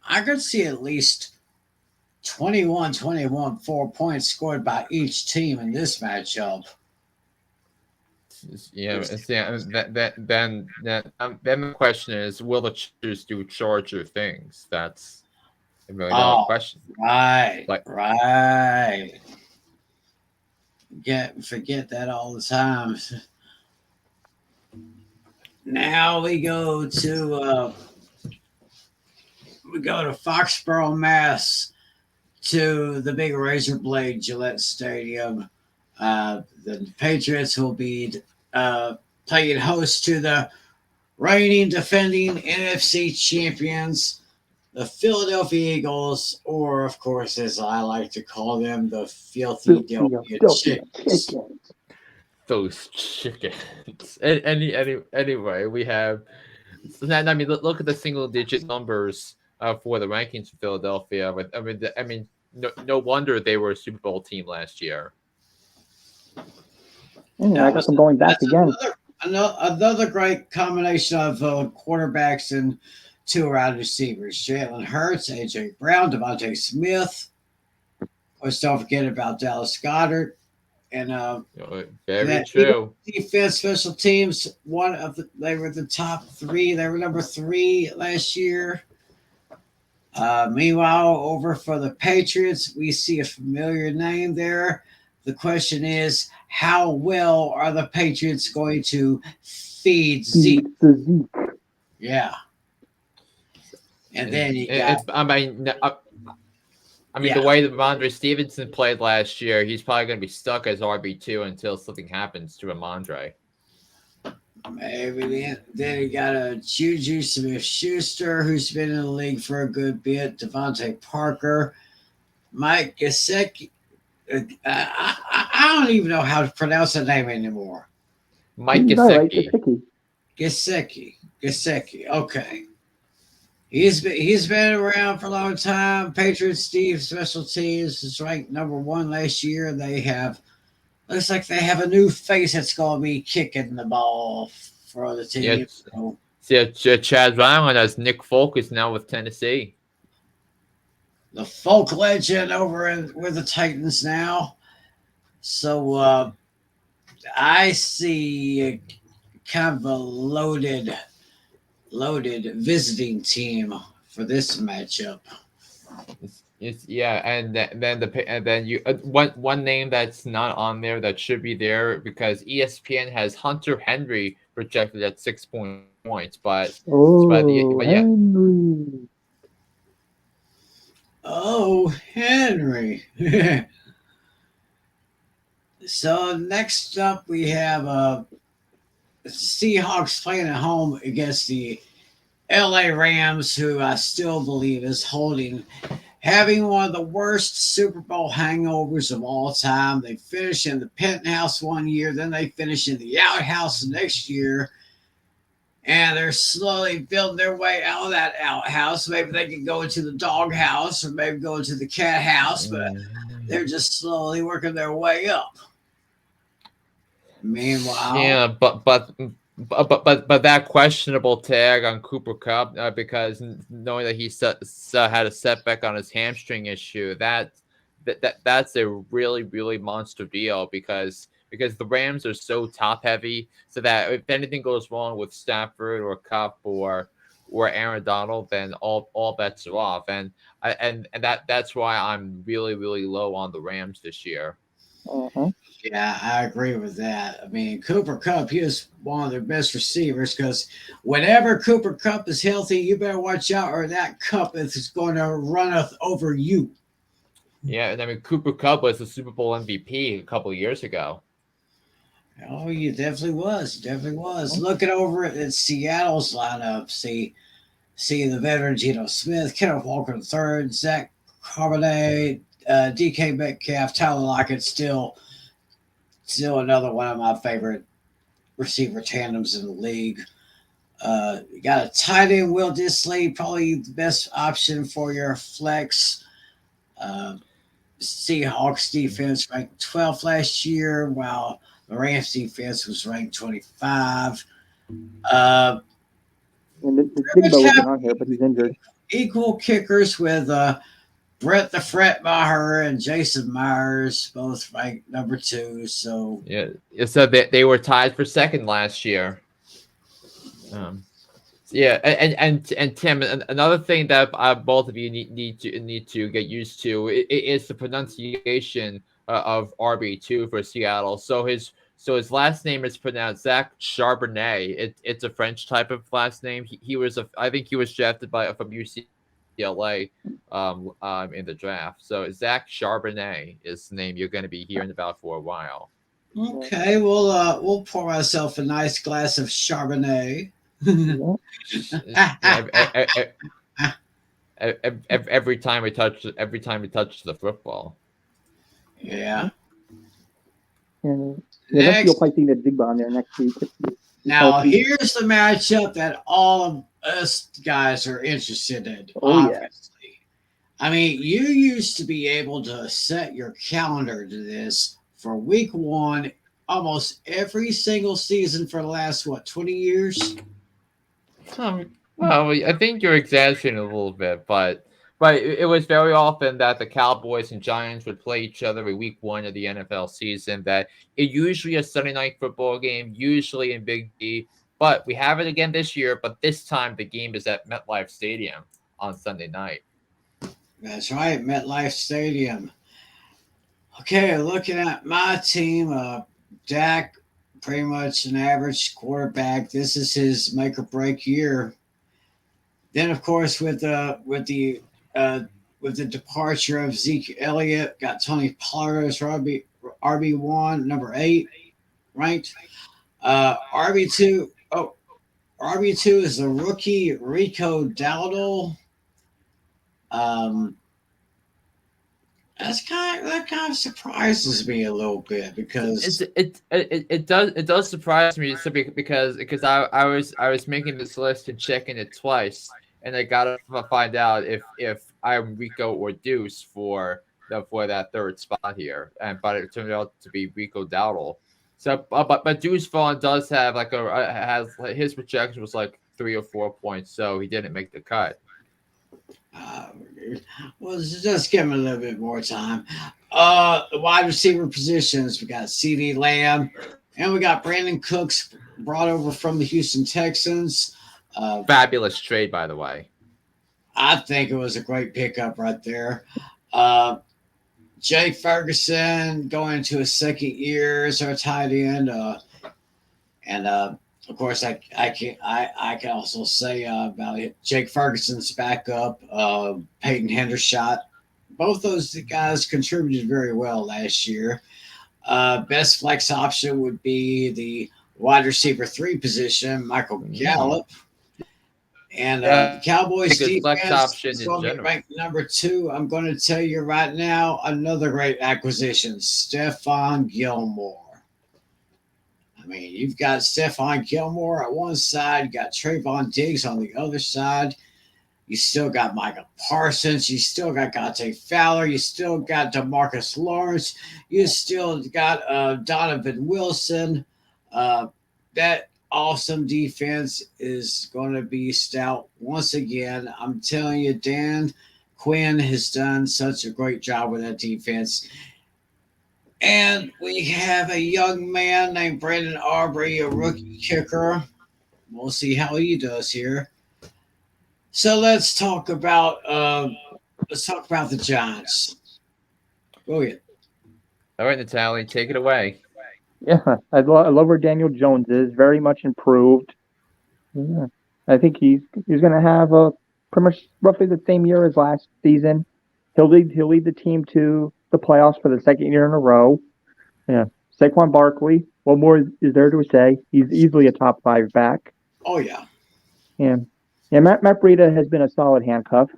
at least 21, 4 points scored by each team in this matchup. Yeah, then the question is, will the Chargers do Charger things? That's a $1 million question. Right, right. Forget that all the time. Now we go to Foxborough, Mass, to the big Razor Blade Gillette Stadium. The Patriots will be playing host to the reigning, defending NFC champions, the Philadelphia Eagles, or of course, as I like to call them, the Filthy Chickens. Those chickens. Anyway, we have. I mean, look at the single-digit numbers for the rankings for Philadelphia. No wonder they were a Super Bowl team last year. Yeah, I guess I'm going back again. Another great combination of quarterbacks and two wide receivers: Jalen Hurts, AJ Brown, Devontae Smith. Of course, don't forget about Dallas Goedert. And very true. Defense, special teams. They were the top three. They were number 3 last year. Meanwhile, over for the Patriots, we see a familiar name there. The question is, how well are the Patriots going to feed Zeke? Yeah. And then you got. The way that Ramondre Stevenson played last year, he's probably going to be stuck as RB2 until something happens to Ramondre. Maybe then you got a Juju Smith-Schuster, who's been in the league for a good bit. Devontae Parker, Mike Gesicki. I don't even know how to pronounce the name anymore. Mike Gesicki. Gesicki. Okay. He's been around for a long time. Patriots special teams is ranked number 1 last year. Looks like they have a new face that's going to be kicking the ball for the team. Chad Ryland as Nick Folk is now with Tennessee. The Folk legend over with the Titans now. So I see kind of a loaded loaded visiting team for this matchup. Yeah, and then you one name that's not on there that should be there because ESPN has Hunter Henry projected at 6 points, Oh, but yeah, Henry. Oh, Henry. So next up we have Seahawks playing at home against the LA Rams, who I still believe is having one of the worst Super Bowl hangovers of all time. They finished in the penthouse one year, then they finished in the outhouse the next year, and they're slowly building their way out of that outhouse. Maybe they can go into the dog house or maybe go into the cat house, but they're just slowly working their way up. Meanwhile, yeah, but that questionable tag on Cooper Cup because knowing that he had a setback on his hamstring issue, that's a really monster deal because the Rams are so top heavy, so that if anything goes wrong with Stafford or Cup or Aaron Donald, then all bets are off, and that's why I'm really low on the Rams this year. Uh-huh. yeah, I agree with that. I mean, Cooper Cup, he is one of their best receivers because whenever Cooper Cup is healthy, you better watch out, or that Cup is going to run over you. Yeah, and I mean Cooper Cup was the Super Bowl MVP a couple of years ago. Oh, he definitely was. Definitely was. Looking over at Seattle's lineup, see the veteran Geno Smith, Kenneth Walker III, Zach Charbonnet, DK Metcalf, Tyler Lockett, still another one of my favorite receiver tandems in the league. You got a tight end, Will Disley, probably the best option for your flex. Uh, Seahawks defense ranked 12th last year, while the Rams defense was ranked 25. Uh, And the Digbo wasn't on here, but he's injured. equal kickers with Brett the Fretmacher and Jason Myers, both ranked number 2. So Yeah, so they were tied for second last year. Yeah, and Tim, another thing that both of you need to get used to is the pronunciation of RB2 for Seattle. So his last name is pronounced Zach Charbonnet. It's a French type of last name. I think he was drafted from UCLA in the draft. So Zach Charbonnet is the name you're going to be hearing about for a while. okay, we'll pour myself a nice glass of Charbonnet. Every time we touch the football. Yeah. And you'll probably see the Digbo on there next week. Now here's the matchup that all of us guys are interested in. Oh, obviously. Yeah. I mean, you used to be able to set your calendar to this for week 1 almost every single season for the last 20 years. Well, I think you're exaggerating a little bit, but it was very often that the Cowboys and Giants would play each other in week 1 of the NFL season. That it usually a Sunday night football game, usually in Big D. But we have it again this year. But this time the game is at MetLife Stadium on Sunday night. That's right, MetLife Stadium. Okay, looking at my team, Dak, pretty much an average quarterback. This is his make or break year. Then, of course, with the departure of Zeke Elliott, got Tony Pollard as RB1, number 8, ranked. RB2. Oh, RB2 is the rookie Rico Dowdle. That kind of surprises me a little bit because it does surprise me because I was making this list and checking it twice, and I gotta find out if I'm Rico or Deuce for that third spot here, but it turned out to be Rico Dowdle. So but Deuce Vaughn does have his projection was like 3 or 4 points, so he didn't make the cut. Well, just give him a little bit more time. The wide receiver positions, we got CeeDee Lamb, and we got Brandon Cooks brought over from the Houston Texans. Fabulous trade, by the way. I think it was a great pickup right there. Uh, Jake Ferguson going into his second year as our tight end, and of course I can also say about it, Jake Ferguson's backup, Peyton Hendershot. Both those guys contributed very well last year. Best flex option would be the wide receiver 3 position, Michael Gallup. And the Cowboys good flex defense option is in going to be general. ranked number 2. I'm going to tell you right now, another great acquisition, Stephon Gilmore. I mean, you've got Stephon Gilmore at one side, you got Trayvon Diggs on the other side. You still got Michael Parsons. You still got Dante Fowler. You still got DeMarcus Lawrence. You still got Donovan Wilson. That awesome defense is going to be stout once again. I'm telling you, Dan Quinn has done such a great job with that defense. And we have a young man named Brandon Aubrey, a rookie kicker. We'll see how he does here. So let's talk about the Giants. Go ahead. All right, Natalie, take it away. Yeah, I love where Daniel Jones is. Very much improved. Yeah. I think he's going to have a pretty much roughly the same year as last season. He'll lead the team to the playoffs for the second year in a row. Yeah, Saquon Barkley. What more is there to say? He's easily a top 5 back. Oh yeah. Yeah. Yeah, Matt Breida has been a solid handcuff.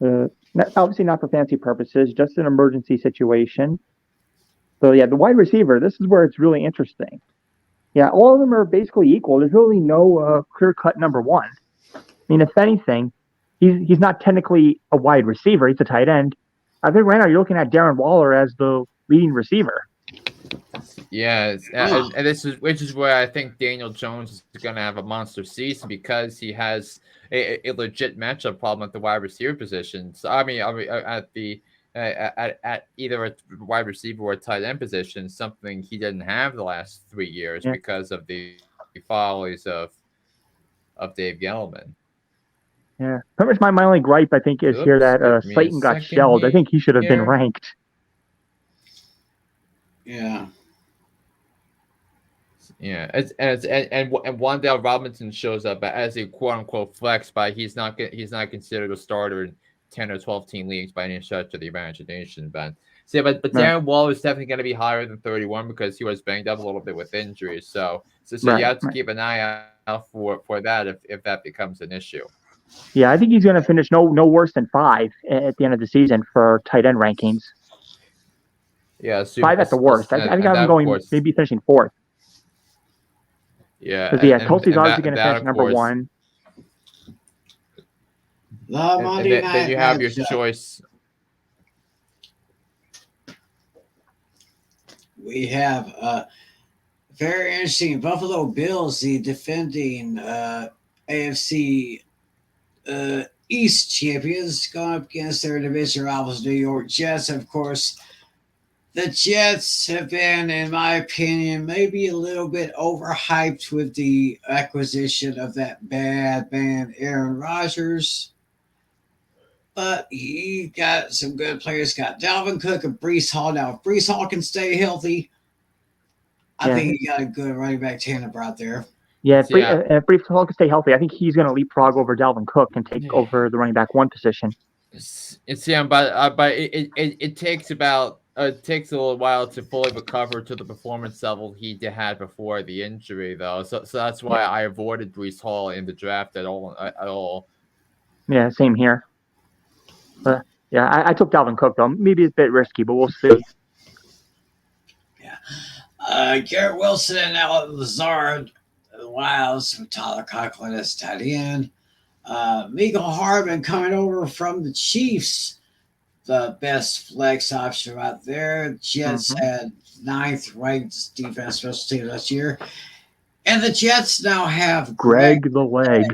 Obviously not for fancy purposes, just an emergency situation. So yeah, the wide receiver, this is where it's really interesting. Yeah, all of them are basically equal. There's really no clear-cut number 1. I mean, if anything, he's not technically a wide receiver. He's a tight end. I think right now you're looking at Darren Waller as the leading receiver. Yeah, and this is which is where I think Daniel Jones is going to have a monster season because he has a legit matchup problem at the wide receiver position. So I mean at the at either a wide receiver or a tight end position, something he didn't have the last 3 years because of the follies of Dave Gettleman. Yeah, pretty much my only gripe I think is here that Slayton got shelled. I think he should have been ranked. Yeah. Yeah, and Wan'Dale Robinson shows up as a quote unquote flex, but he's not considered a starter in 10 or 12 team leagues by any stretch of the imagination. But Darren Waller is definitely going to be higher than 31 because he was banged up a little bit with injuries. So you have to keep an eye out for that if that becomes an issue. Yeah, I think he's going to finish no worse than 5 at the end of the season for tight end rankings. Yeah, 5 at the worst. I think I'm going maybe finishing 4th. Yeah, because Kelsey's obviously going to finish number 1. Then you have your choice. We have very interesting Buffalo Bills, the defending AFC East champions, going up against their division rivals, New York Jets. Of course, the Jets have been, in my opinion, maybe a little bit overhyped with the acquisition of that bad man, Aaron Rodgers. But he got some good players. Got Dalvin Cook and Breece Hall. Now, if Breece Hall can stay healthy, I think he got a good running back tandem out there. Yeah, if Breece Hall can stay healthy, I think he's going to leapfrog over Dalvin Cook and take over the running back 1 position. But it takes a little while to fully recover to the performance level he had before the injury, though. So that's why I avoided Breece Hall in the draft at all. Yeah, same here. I took Dalvin Cook, though. Maybe it's a bit risky, but we'll see. Yeah. Garrett Wilson and Alan Lazard, the Wilds, with Tyler Conklin as tight end. Mecole Hardman coming over from the Chiefs, the best flex option right there. Jets had 9th ranked defense special team last year. And the Jets now have Greg the Leg.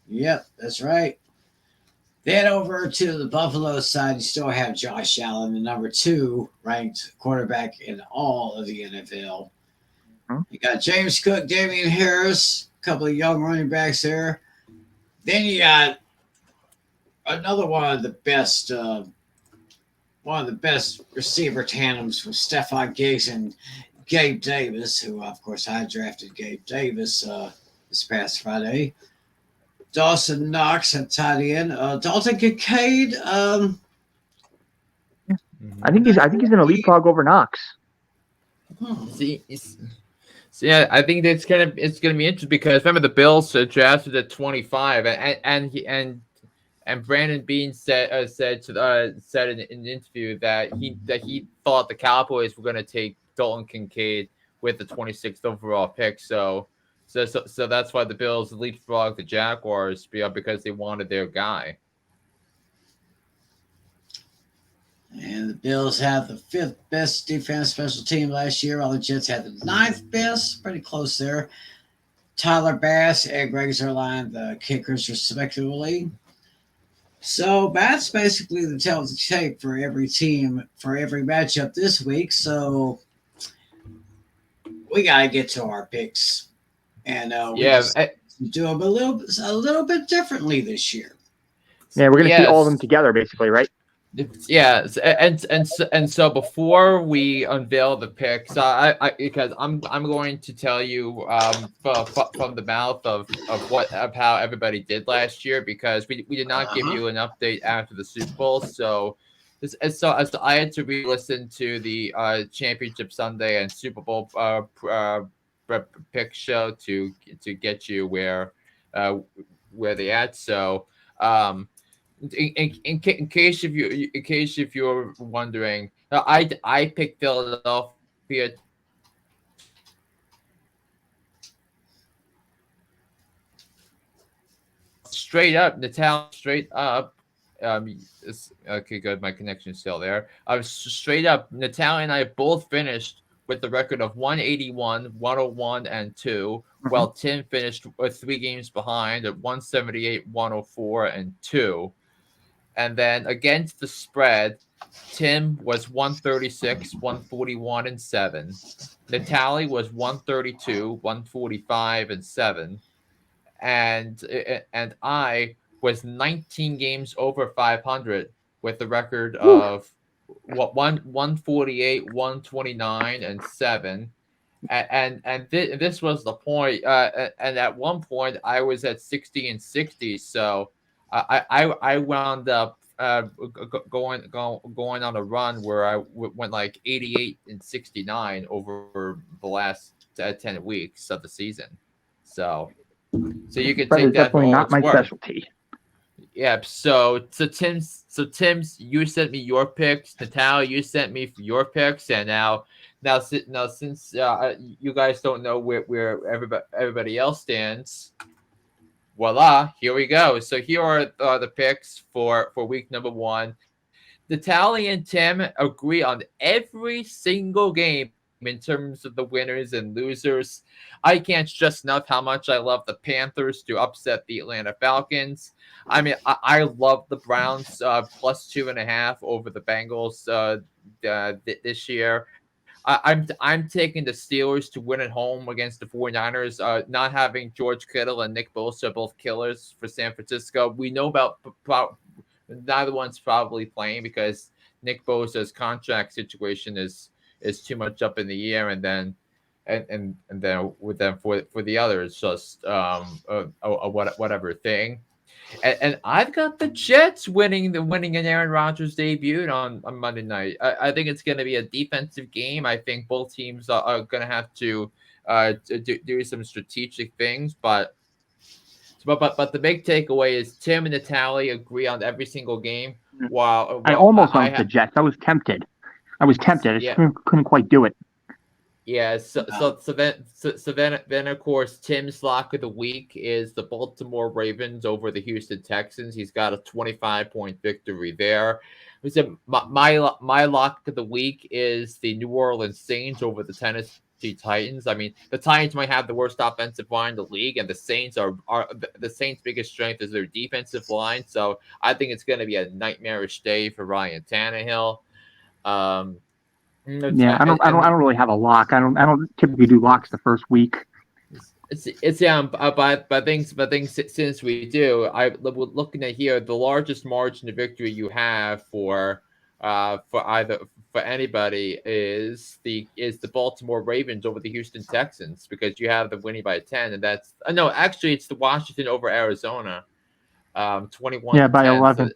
Yep, that's right. Then over to the Buffalo side, you still have Josh Allen, the number 2 ranked quarterback in all of the NFL. You got James Cook, Damian Harris, couple of young running backs there. Then you got another one of the best receiver tandems with Stephon Diggs and Gabe Davis, who of course I drafted Gabe Davis this past Friday. Dawson Knox at tight end. Dalton Kincaid. I think he's going to leapfrog over Knox. See, yeah, I think it's gonna be interesting because remember the Bills drafted at 25, and Brandon Beane said in an interview that he thought the Cowboys were going to take Dalton Kincaid with the 26th overall pick. So that's why the Bills leapfrogged the Jaguars because they wanted their guy. And the Bills have the 5th best defense special team last year, while the Jets had the 9th best, pretty close there. Tyler Bass and Greg Zuerlein, the kickers, respectively. So that's basically the tale of the tape for every team, for every matchup this week. So we got to get to our picks. And do them a little bit differently this year. Yeah, we're going to see all of them together, basically, right? Yeah, and so before we unveil the picks, because I'm going to tell you from the mouth of how everybody did last year, because we did not give you an update after the Super Bowl, so I had to re-listen to the Championship Sunday and Super Bowl pick show to get you where they at. So. In case if you're wondering, I picked Philadelphia straight up. Okay, good. My connection's still there. I was straight up. Natalia and I both finished with the record of 181, 101, and 2, while Tim finished with 3 games behind at 178, 104, and 2. And then against the spread, Tim was 136, 141, and 7. Natalie was 132, 145, and 7. And I was 19 games over 500 with the record of 148, 129, and 7. And this was the point. And at one point, I was at 60 and 60. So I wound up going on a run where I went like 88 and 69 over the last 10 weeks of the season. So you can take that. Definitely not my specialty. Yeah. So Tim's, you sent me your picks. Natalia, you sent me your picks, and now since you guys don't know where everybody else stands. Voila, here we go. So here are the picks for week number 1. Natalia and Tim agree on every single game in terms of the winners and losers. I can't stress enough how much I love the Panthers to upset the Atlanta Falcons. I mean, I love the Browns plus 2.5 over the Bengals this year. I'm taking the Steelers to win at home against the 49ers. Not having George Kittle and Nick Bosa, both killers for San Francisco. We know about neither one's probably playing because Nick Bosa's contract situation is too much up in the air, and then with them for the others, just whatever thing. And I've got the Jets winning an Aaron Rodgers debut on Monday night. I think it's going to be a defensive game. I think both teams are going to have to do some strategic things. But the big takeaway is Tim and Natalia agree on every single game. While I almost went the Jets. I was tempted. I just couldn't quite do it. Yeah, so then of course Tim's lock of the week is the Baltimore Ravens over the Houston Texans. He's got a 25-point victory there. So my lock of the week is the New Orleans Saints over the Tennessee Titans. I mean, the Titans might have the worst offensive line in the league, and the Saints are the Saints' biggest strength is their defensive line. So I think it's going to be a nightmarish day for Ryan Tannehill. Yeah, I don't really have a lock. I don't typically do locks the first week. It's yeah, but things since we do, looking at here, the largest margin of victory you have for either for anybody is the Baltimore Ravens over the Houston Texans, because you have them winning by 10, and that's no, actually it's the Washington over Arizona, 21 Yeah, to by 10. So 11.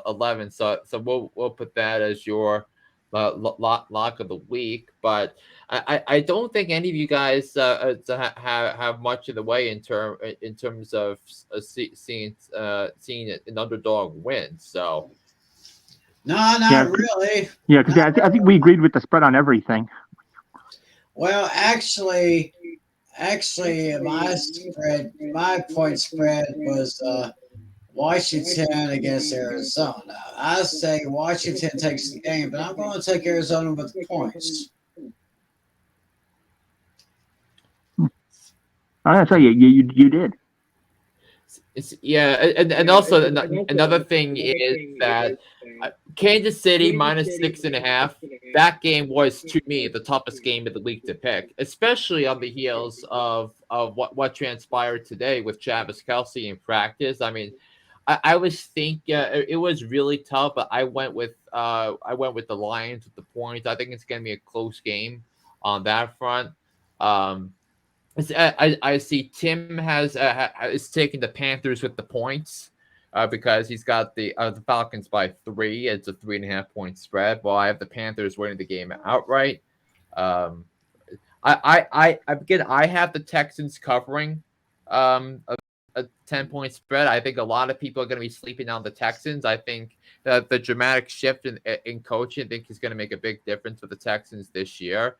11. So we'll put that as your lock of the week. But I don't think any of you guys have much of the way in terms of seeing an underdog win. So No, not really. Yeah, because I think we agreed with the spread on everything. Well, actually, my point spread was Washington against Arizona. I say Washington takes the game, but I'm going to take Arizona with the points. I'm gonna tell you, you did. yeah, and also another thing is that Kansas City minus 6.5. That game was, to me, the toughest game of the week to pick, especially on the heels of what transpired today with Travis Kelce in practice. I mean, I was thinking it was really tough, but I went with the Lions with the points. I think it's going to be a close game on that front. I see Tim is taking the Panthers with the points, because he's got the Falcons by 3. It's a 3.5 point spread. While I have the Panthers winning the game outright. I have the Texans covering a 10-point spread. I think a lot of people are going to be sleeping on the Texans. I think that the dramatic shift in coaching, I think, is going to make a big difference for the Texans this year.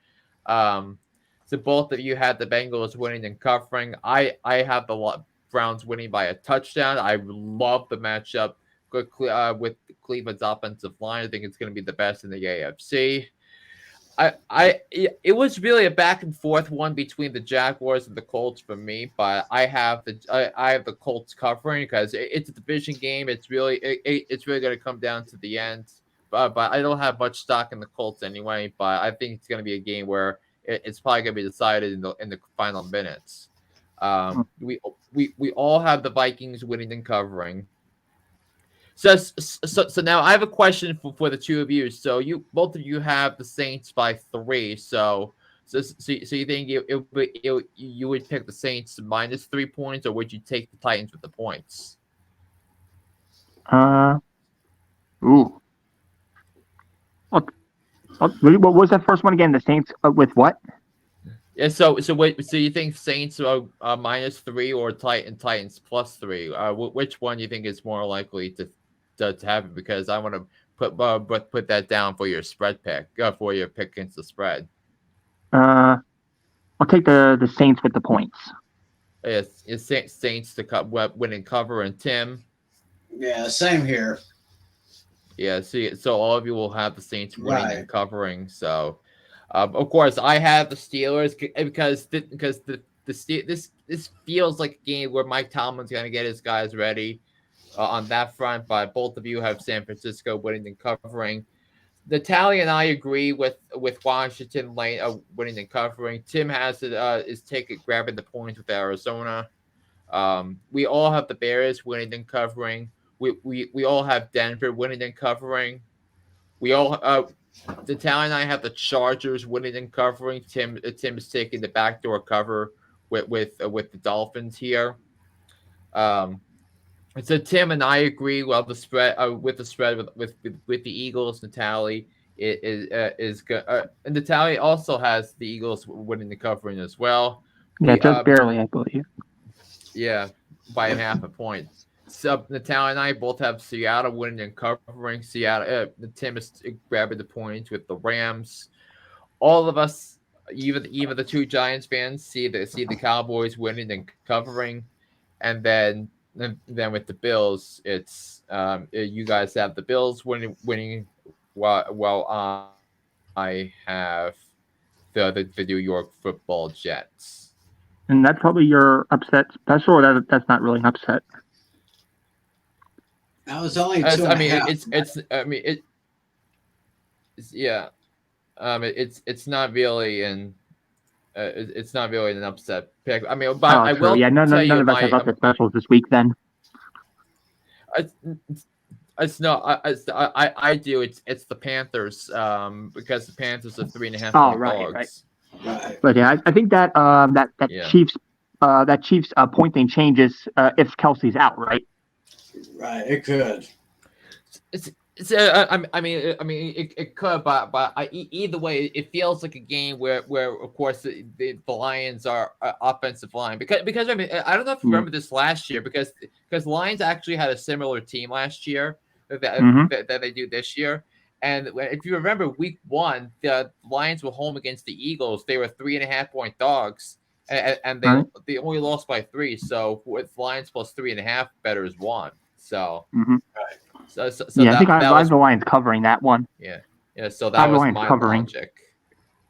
So both of you had the Bengals winning and covering. I have the Browns winning by a touchdown. I love the matchup with Cleveland's offensive line. I think it's going to be the best in the AFC. It was really a back and forth one between the Jaguars and the Colts for me, but I have the Colts covering because it's a division game. It's really going to come down to the end. But I don't have much stock in the Colts anyway. But I think it's going to be a game where it's probably going to be decided in the final minutes. We all have the Vikings winning and covering. So now I have a question for the two of you. So both of you have the Saints by 3. So you think you would pick the Saints minus 3 points, or would you take the Titans with the points? Ooh. What was that first one again? The Saints with what? Yeah. So you think Saints are minus 3 or Titans plus 3? Which one do you think is more likely to happen? Because I want to put that down for your spread pick, for your pick against the spread. I'll take the Saints with the points. Yes, Saints to win and cover, and Tim. Yeah, same here. Yeah, so all of you will have the Saints winning and covering. So, of course, I have the Steelers because this feels like a game where Mike Tomlin's going to get his guys ready on that front. But both of you have San Francisco winning and covering. Natalie and I agree with Washington winning and covering. Tim has is grabbing the points with Arizona. We all have the Bears winning and covering. We all have Denver winning and covering. We all Natalia and I have the Chargers winning and covering. Tim is taking the backdoor cover with the Dolphins here. So Tim and I agree. Well, the spread with the spread with the Eagles. Natalie is good. And Natalie also has the Eagles winning the covering as well. Yeah, just barely, I believe. Yeah, by 0.5 point. So Natalia and I both have Seattle winning and covering. Seattle. Tim is grabbing the points with the Rams. All of us, even the two Giants fans, see the Cowboys winning and covering, and then with the Bills, it's you guys have the Bills winning, while I have the New York Football Jets. And that's probably your upset special, or that's not really an upset. That was only 2.5. It's not really it's not really an upset pick. I mean, but I true. will Yeah, none tell you of us have upset specials this week. Then it's not. I do. It's the Panthers. Because the Panthers are 3.5 point dogs. Right. But yeah, I think that Yeah. Chiefs point thing changes if Kelsey's out, right? Right. It could. I mean, it could, but either way, it feels like a game where of course the Lions are offensive line because I mean I don't know if you remember this last year because Lions actually had a similar team last year that they do this year, and if you remember Week 1, the Lions were home against the Eagles. They were 3.5 point dogs, and they only lost by 3. So with Lions plus 3.5, better is 1. So. So yeah, that, I think I was have the Lions covering that one. Yeah. So that was my covering. logic.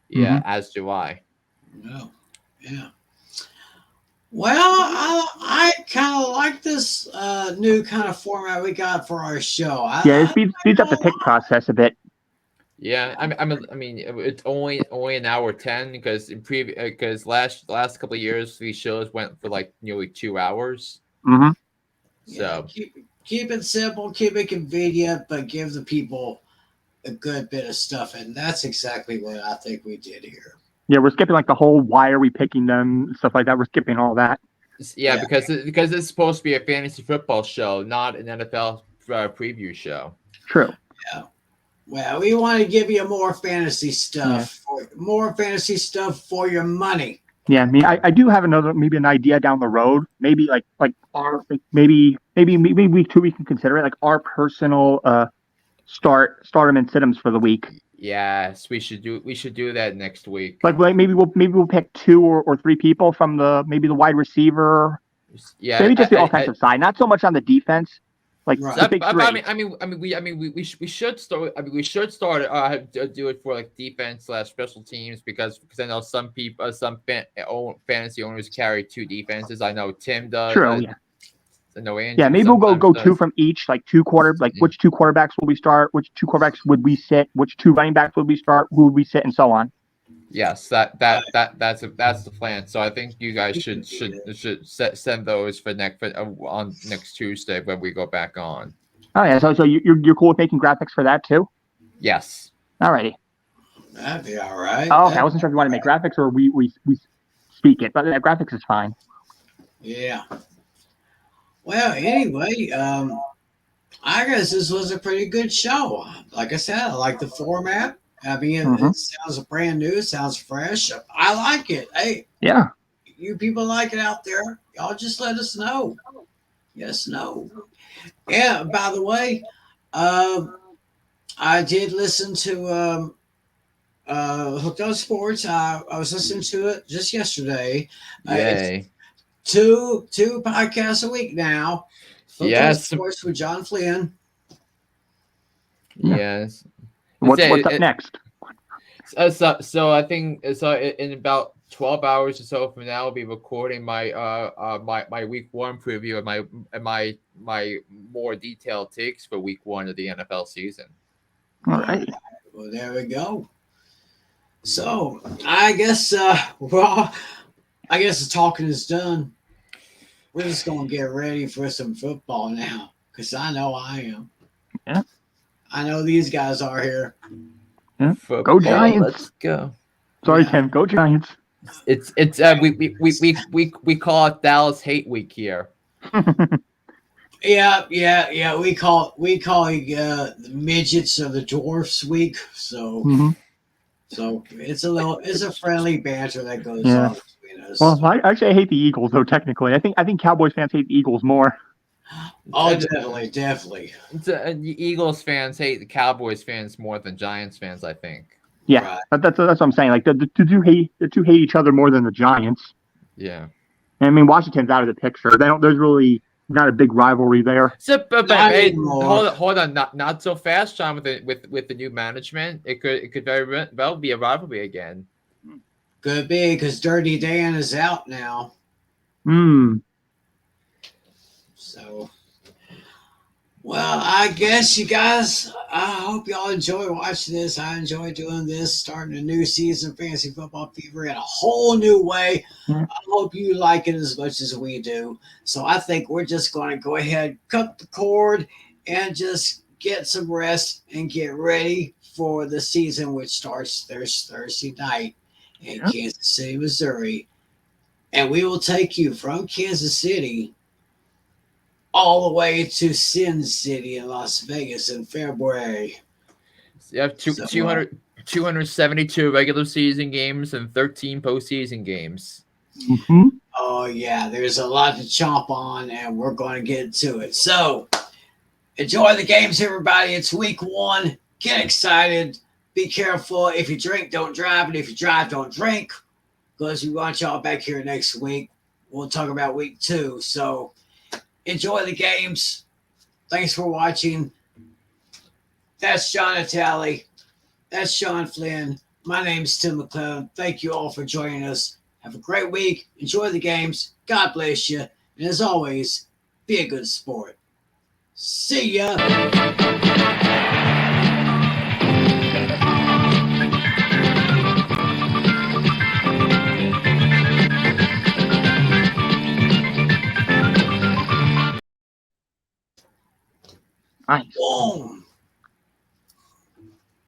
Yeah, as do I. No. Yeah. Well, I kind of like this new kind of format we got for our show. It speeds up the pick process a bit. Yeah, I mean, it's only an hour 10 because last couple of years these shows went for like nearly 2 hours. Mm-hmm. So keep it simple, keep it convenient, but give the people a good bit of stuff, and that's exactly what I think we did here. Yeah, we're skipping like the whole why are we picking them stuff like that. We're skipping all that. Yeah, because it's supposed to be a fantasy football show, not an NFL preview show. True. Yeah. Well, we want to give you more fantasy stuff, more fantasy stuff for your money. Yeah, I mean, I do have maybe an idea down the road. Maybe maybe week 2 we can consider it like our personal start 'em and sit 'ems for the week. Yes, we should do that next week. Like maybe we'll pick 2 or 3 people from the wide receiver. Yeah, maybe just the offensive side, not so much on the defense. Like the big 3. We should start. I mean, we should start do it for like defense / special teams because I know some people, fantasy owners carry 2 defenses. I know Tim does. True. Yeah. I know Andrew. Yeah, maybe we'll go 2 from each, like 2 which 2 quarterbacks will we start? Which 2 quarterbacks would we sit? Which 2 running backs would we start? Who would we sit, and so on. Yes, that's the plan. So I think you guys should send those for on next Tuesday when we go back on. Oh yeah, so you're cool with making graphics for that too? Yes. Alrighty. That'd be all right. Oh, okay. I wasn't sure if you want to make graphics or we speak it, but graphics is fine. Yeah. Well, anyway, I guess this was a pretty good show. Like I said, I like the format. I mean, it sounds brand new. It sounds fresh. I like it. Hey, yeah. You people like it out there. Y'all just let us know. Yes, no. Yeah, by the way, I did listen to Hooked on Sports. I was listening to it just yesterday. Yay. Two podcasts a week now. Hooked on Sports with John Flynn. Yes. What's up next? So I think in about 12 hours or so from now, I'll be recording my my week 1 preview and my more detailed takes for week 1 of the NFL season. All right. Well, there we go. So I guess I guess the talking is done. We're just gonna get ready for some football now, because I know I am. Yeah. I know these guys are here. Yeah. Go Giants! Let's go. Sorry, Tim. Go Giants! It's we call it Dallas Hate Week here. Yeah. We call the midgets of the dwarfs week. So so it's a friendly banter that goes on between us. Well, I hate the Eagles though. Technically, I think Cowboys fans hate the Eagles more. Oh, definitely. The Eagles fans hate the Cowboys fans more than Giants fans, I think. Yeah, right. That's what I'm saying. Like the two hate each other more than the Giants. Yeah. And I mean, Washington's out of the picture. There's really not a big rivalry there. So, but hey, hold on, not so fast, John. With the new management, it could very well be a rivalry again. Could be, because Dirty Dan is out now. So, Well, I guess you guys, I hope y'all enjoy watching this. I enjoy doing this, starting a new season of Fantasy Football Fever in a whole new way. Yeah. I hope you like it as much as we do. So I think we're just going to go ahead, cut the cord, and just get some rest and get ready for the season, which starts Thursday night in Yeah. Kansas City, Missouri. And we will take you from Kansas City all the way to Sin City in Las Vegas in February. You have So, 272 regular season games and 13 postseason games. Mm-hmm. oh yeah, there's a lot to chomp on, and we're going to get to it. So enjoy the games, everybody. It's week 1. Get excited. Be careful. If you drink, don't drive, and if you drive, don't drink, because we want y'all back here next week. We'll talk about week 2. So enjoy the games. Thanks for watching. That's John Natale. That's Sean Flynn. My name is Tim McClellan. Thank you all for joining us. Have a great week. Enjoy the games. God bless you. And as always, be a good sport. See ya. Nice. Boom.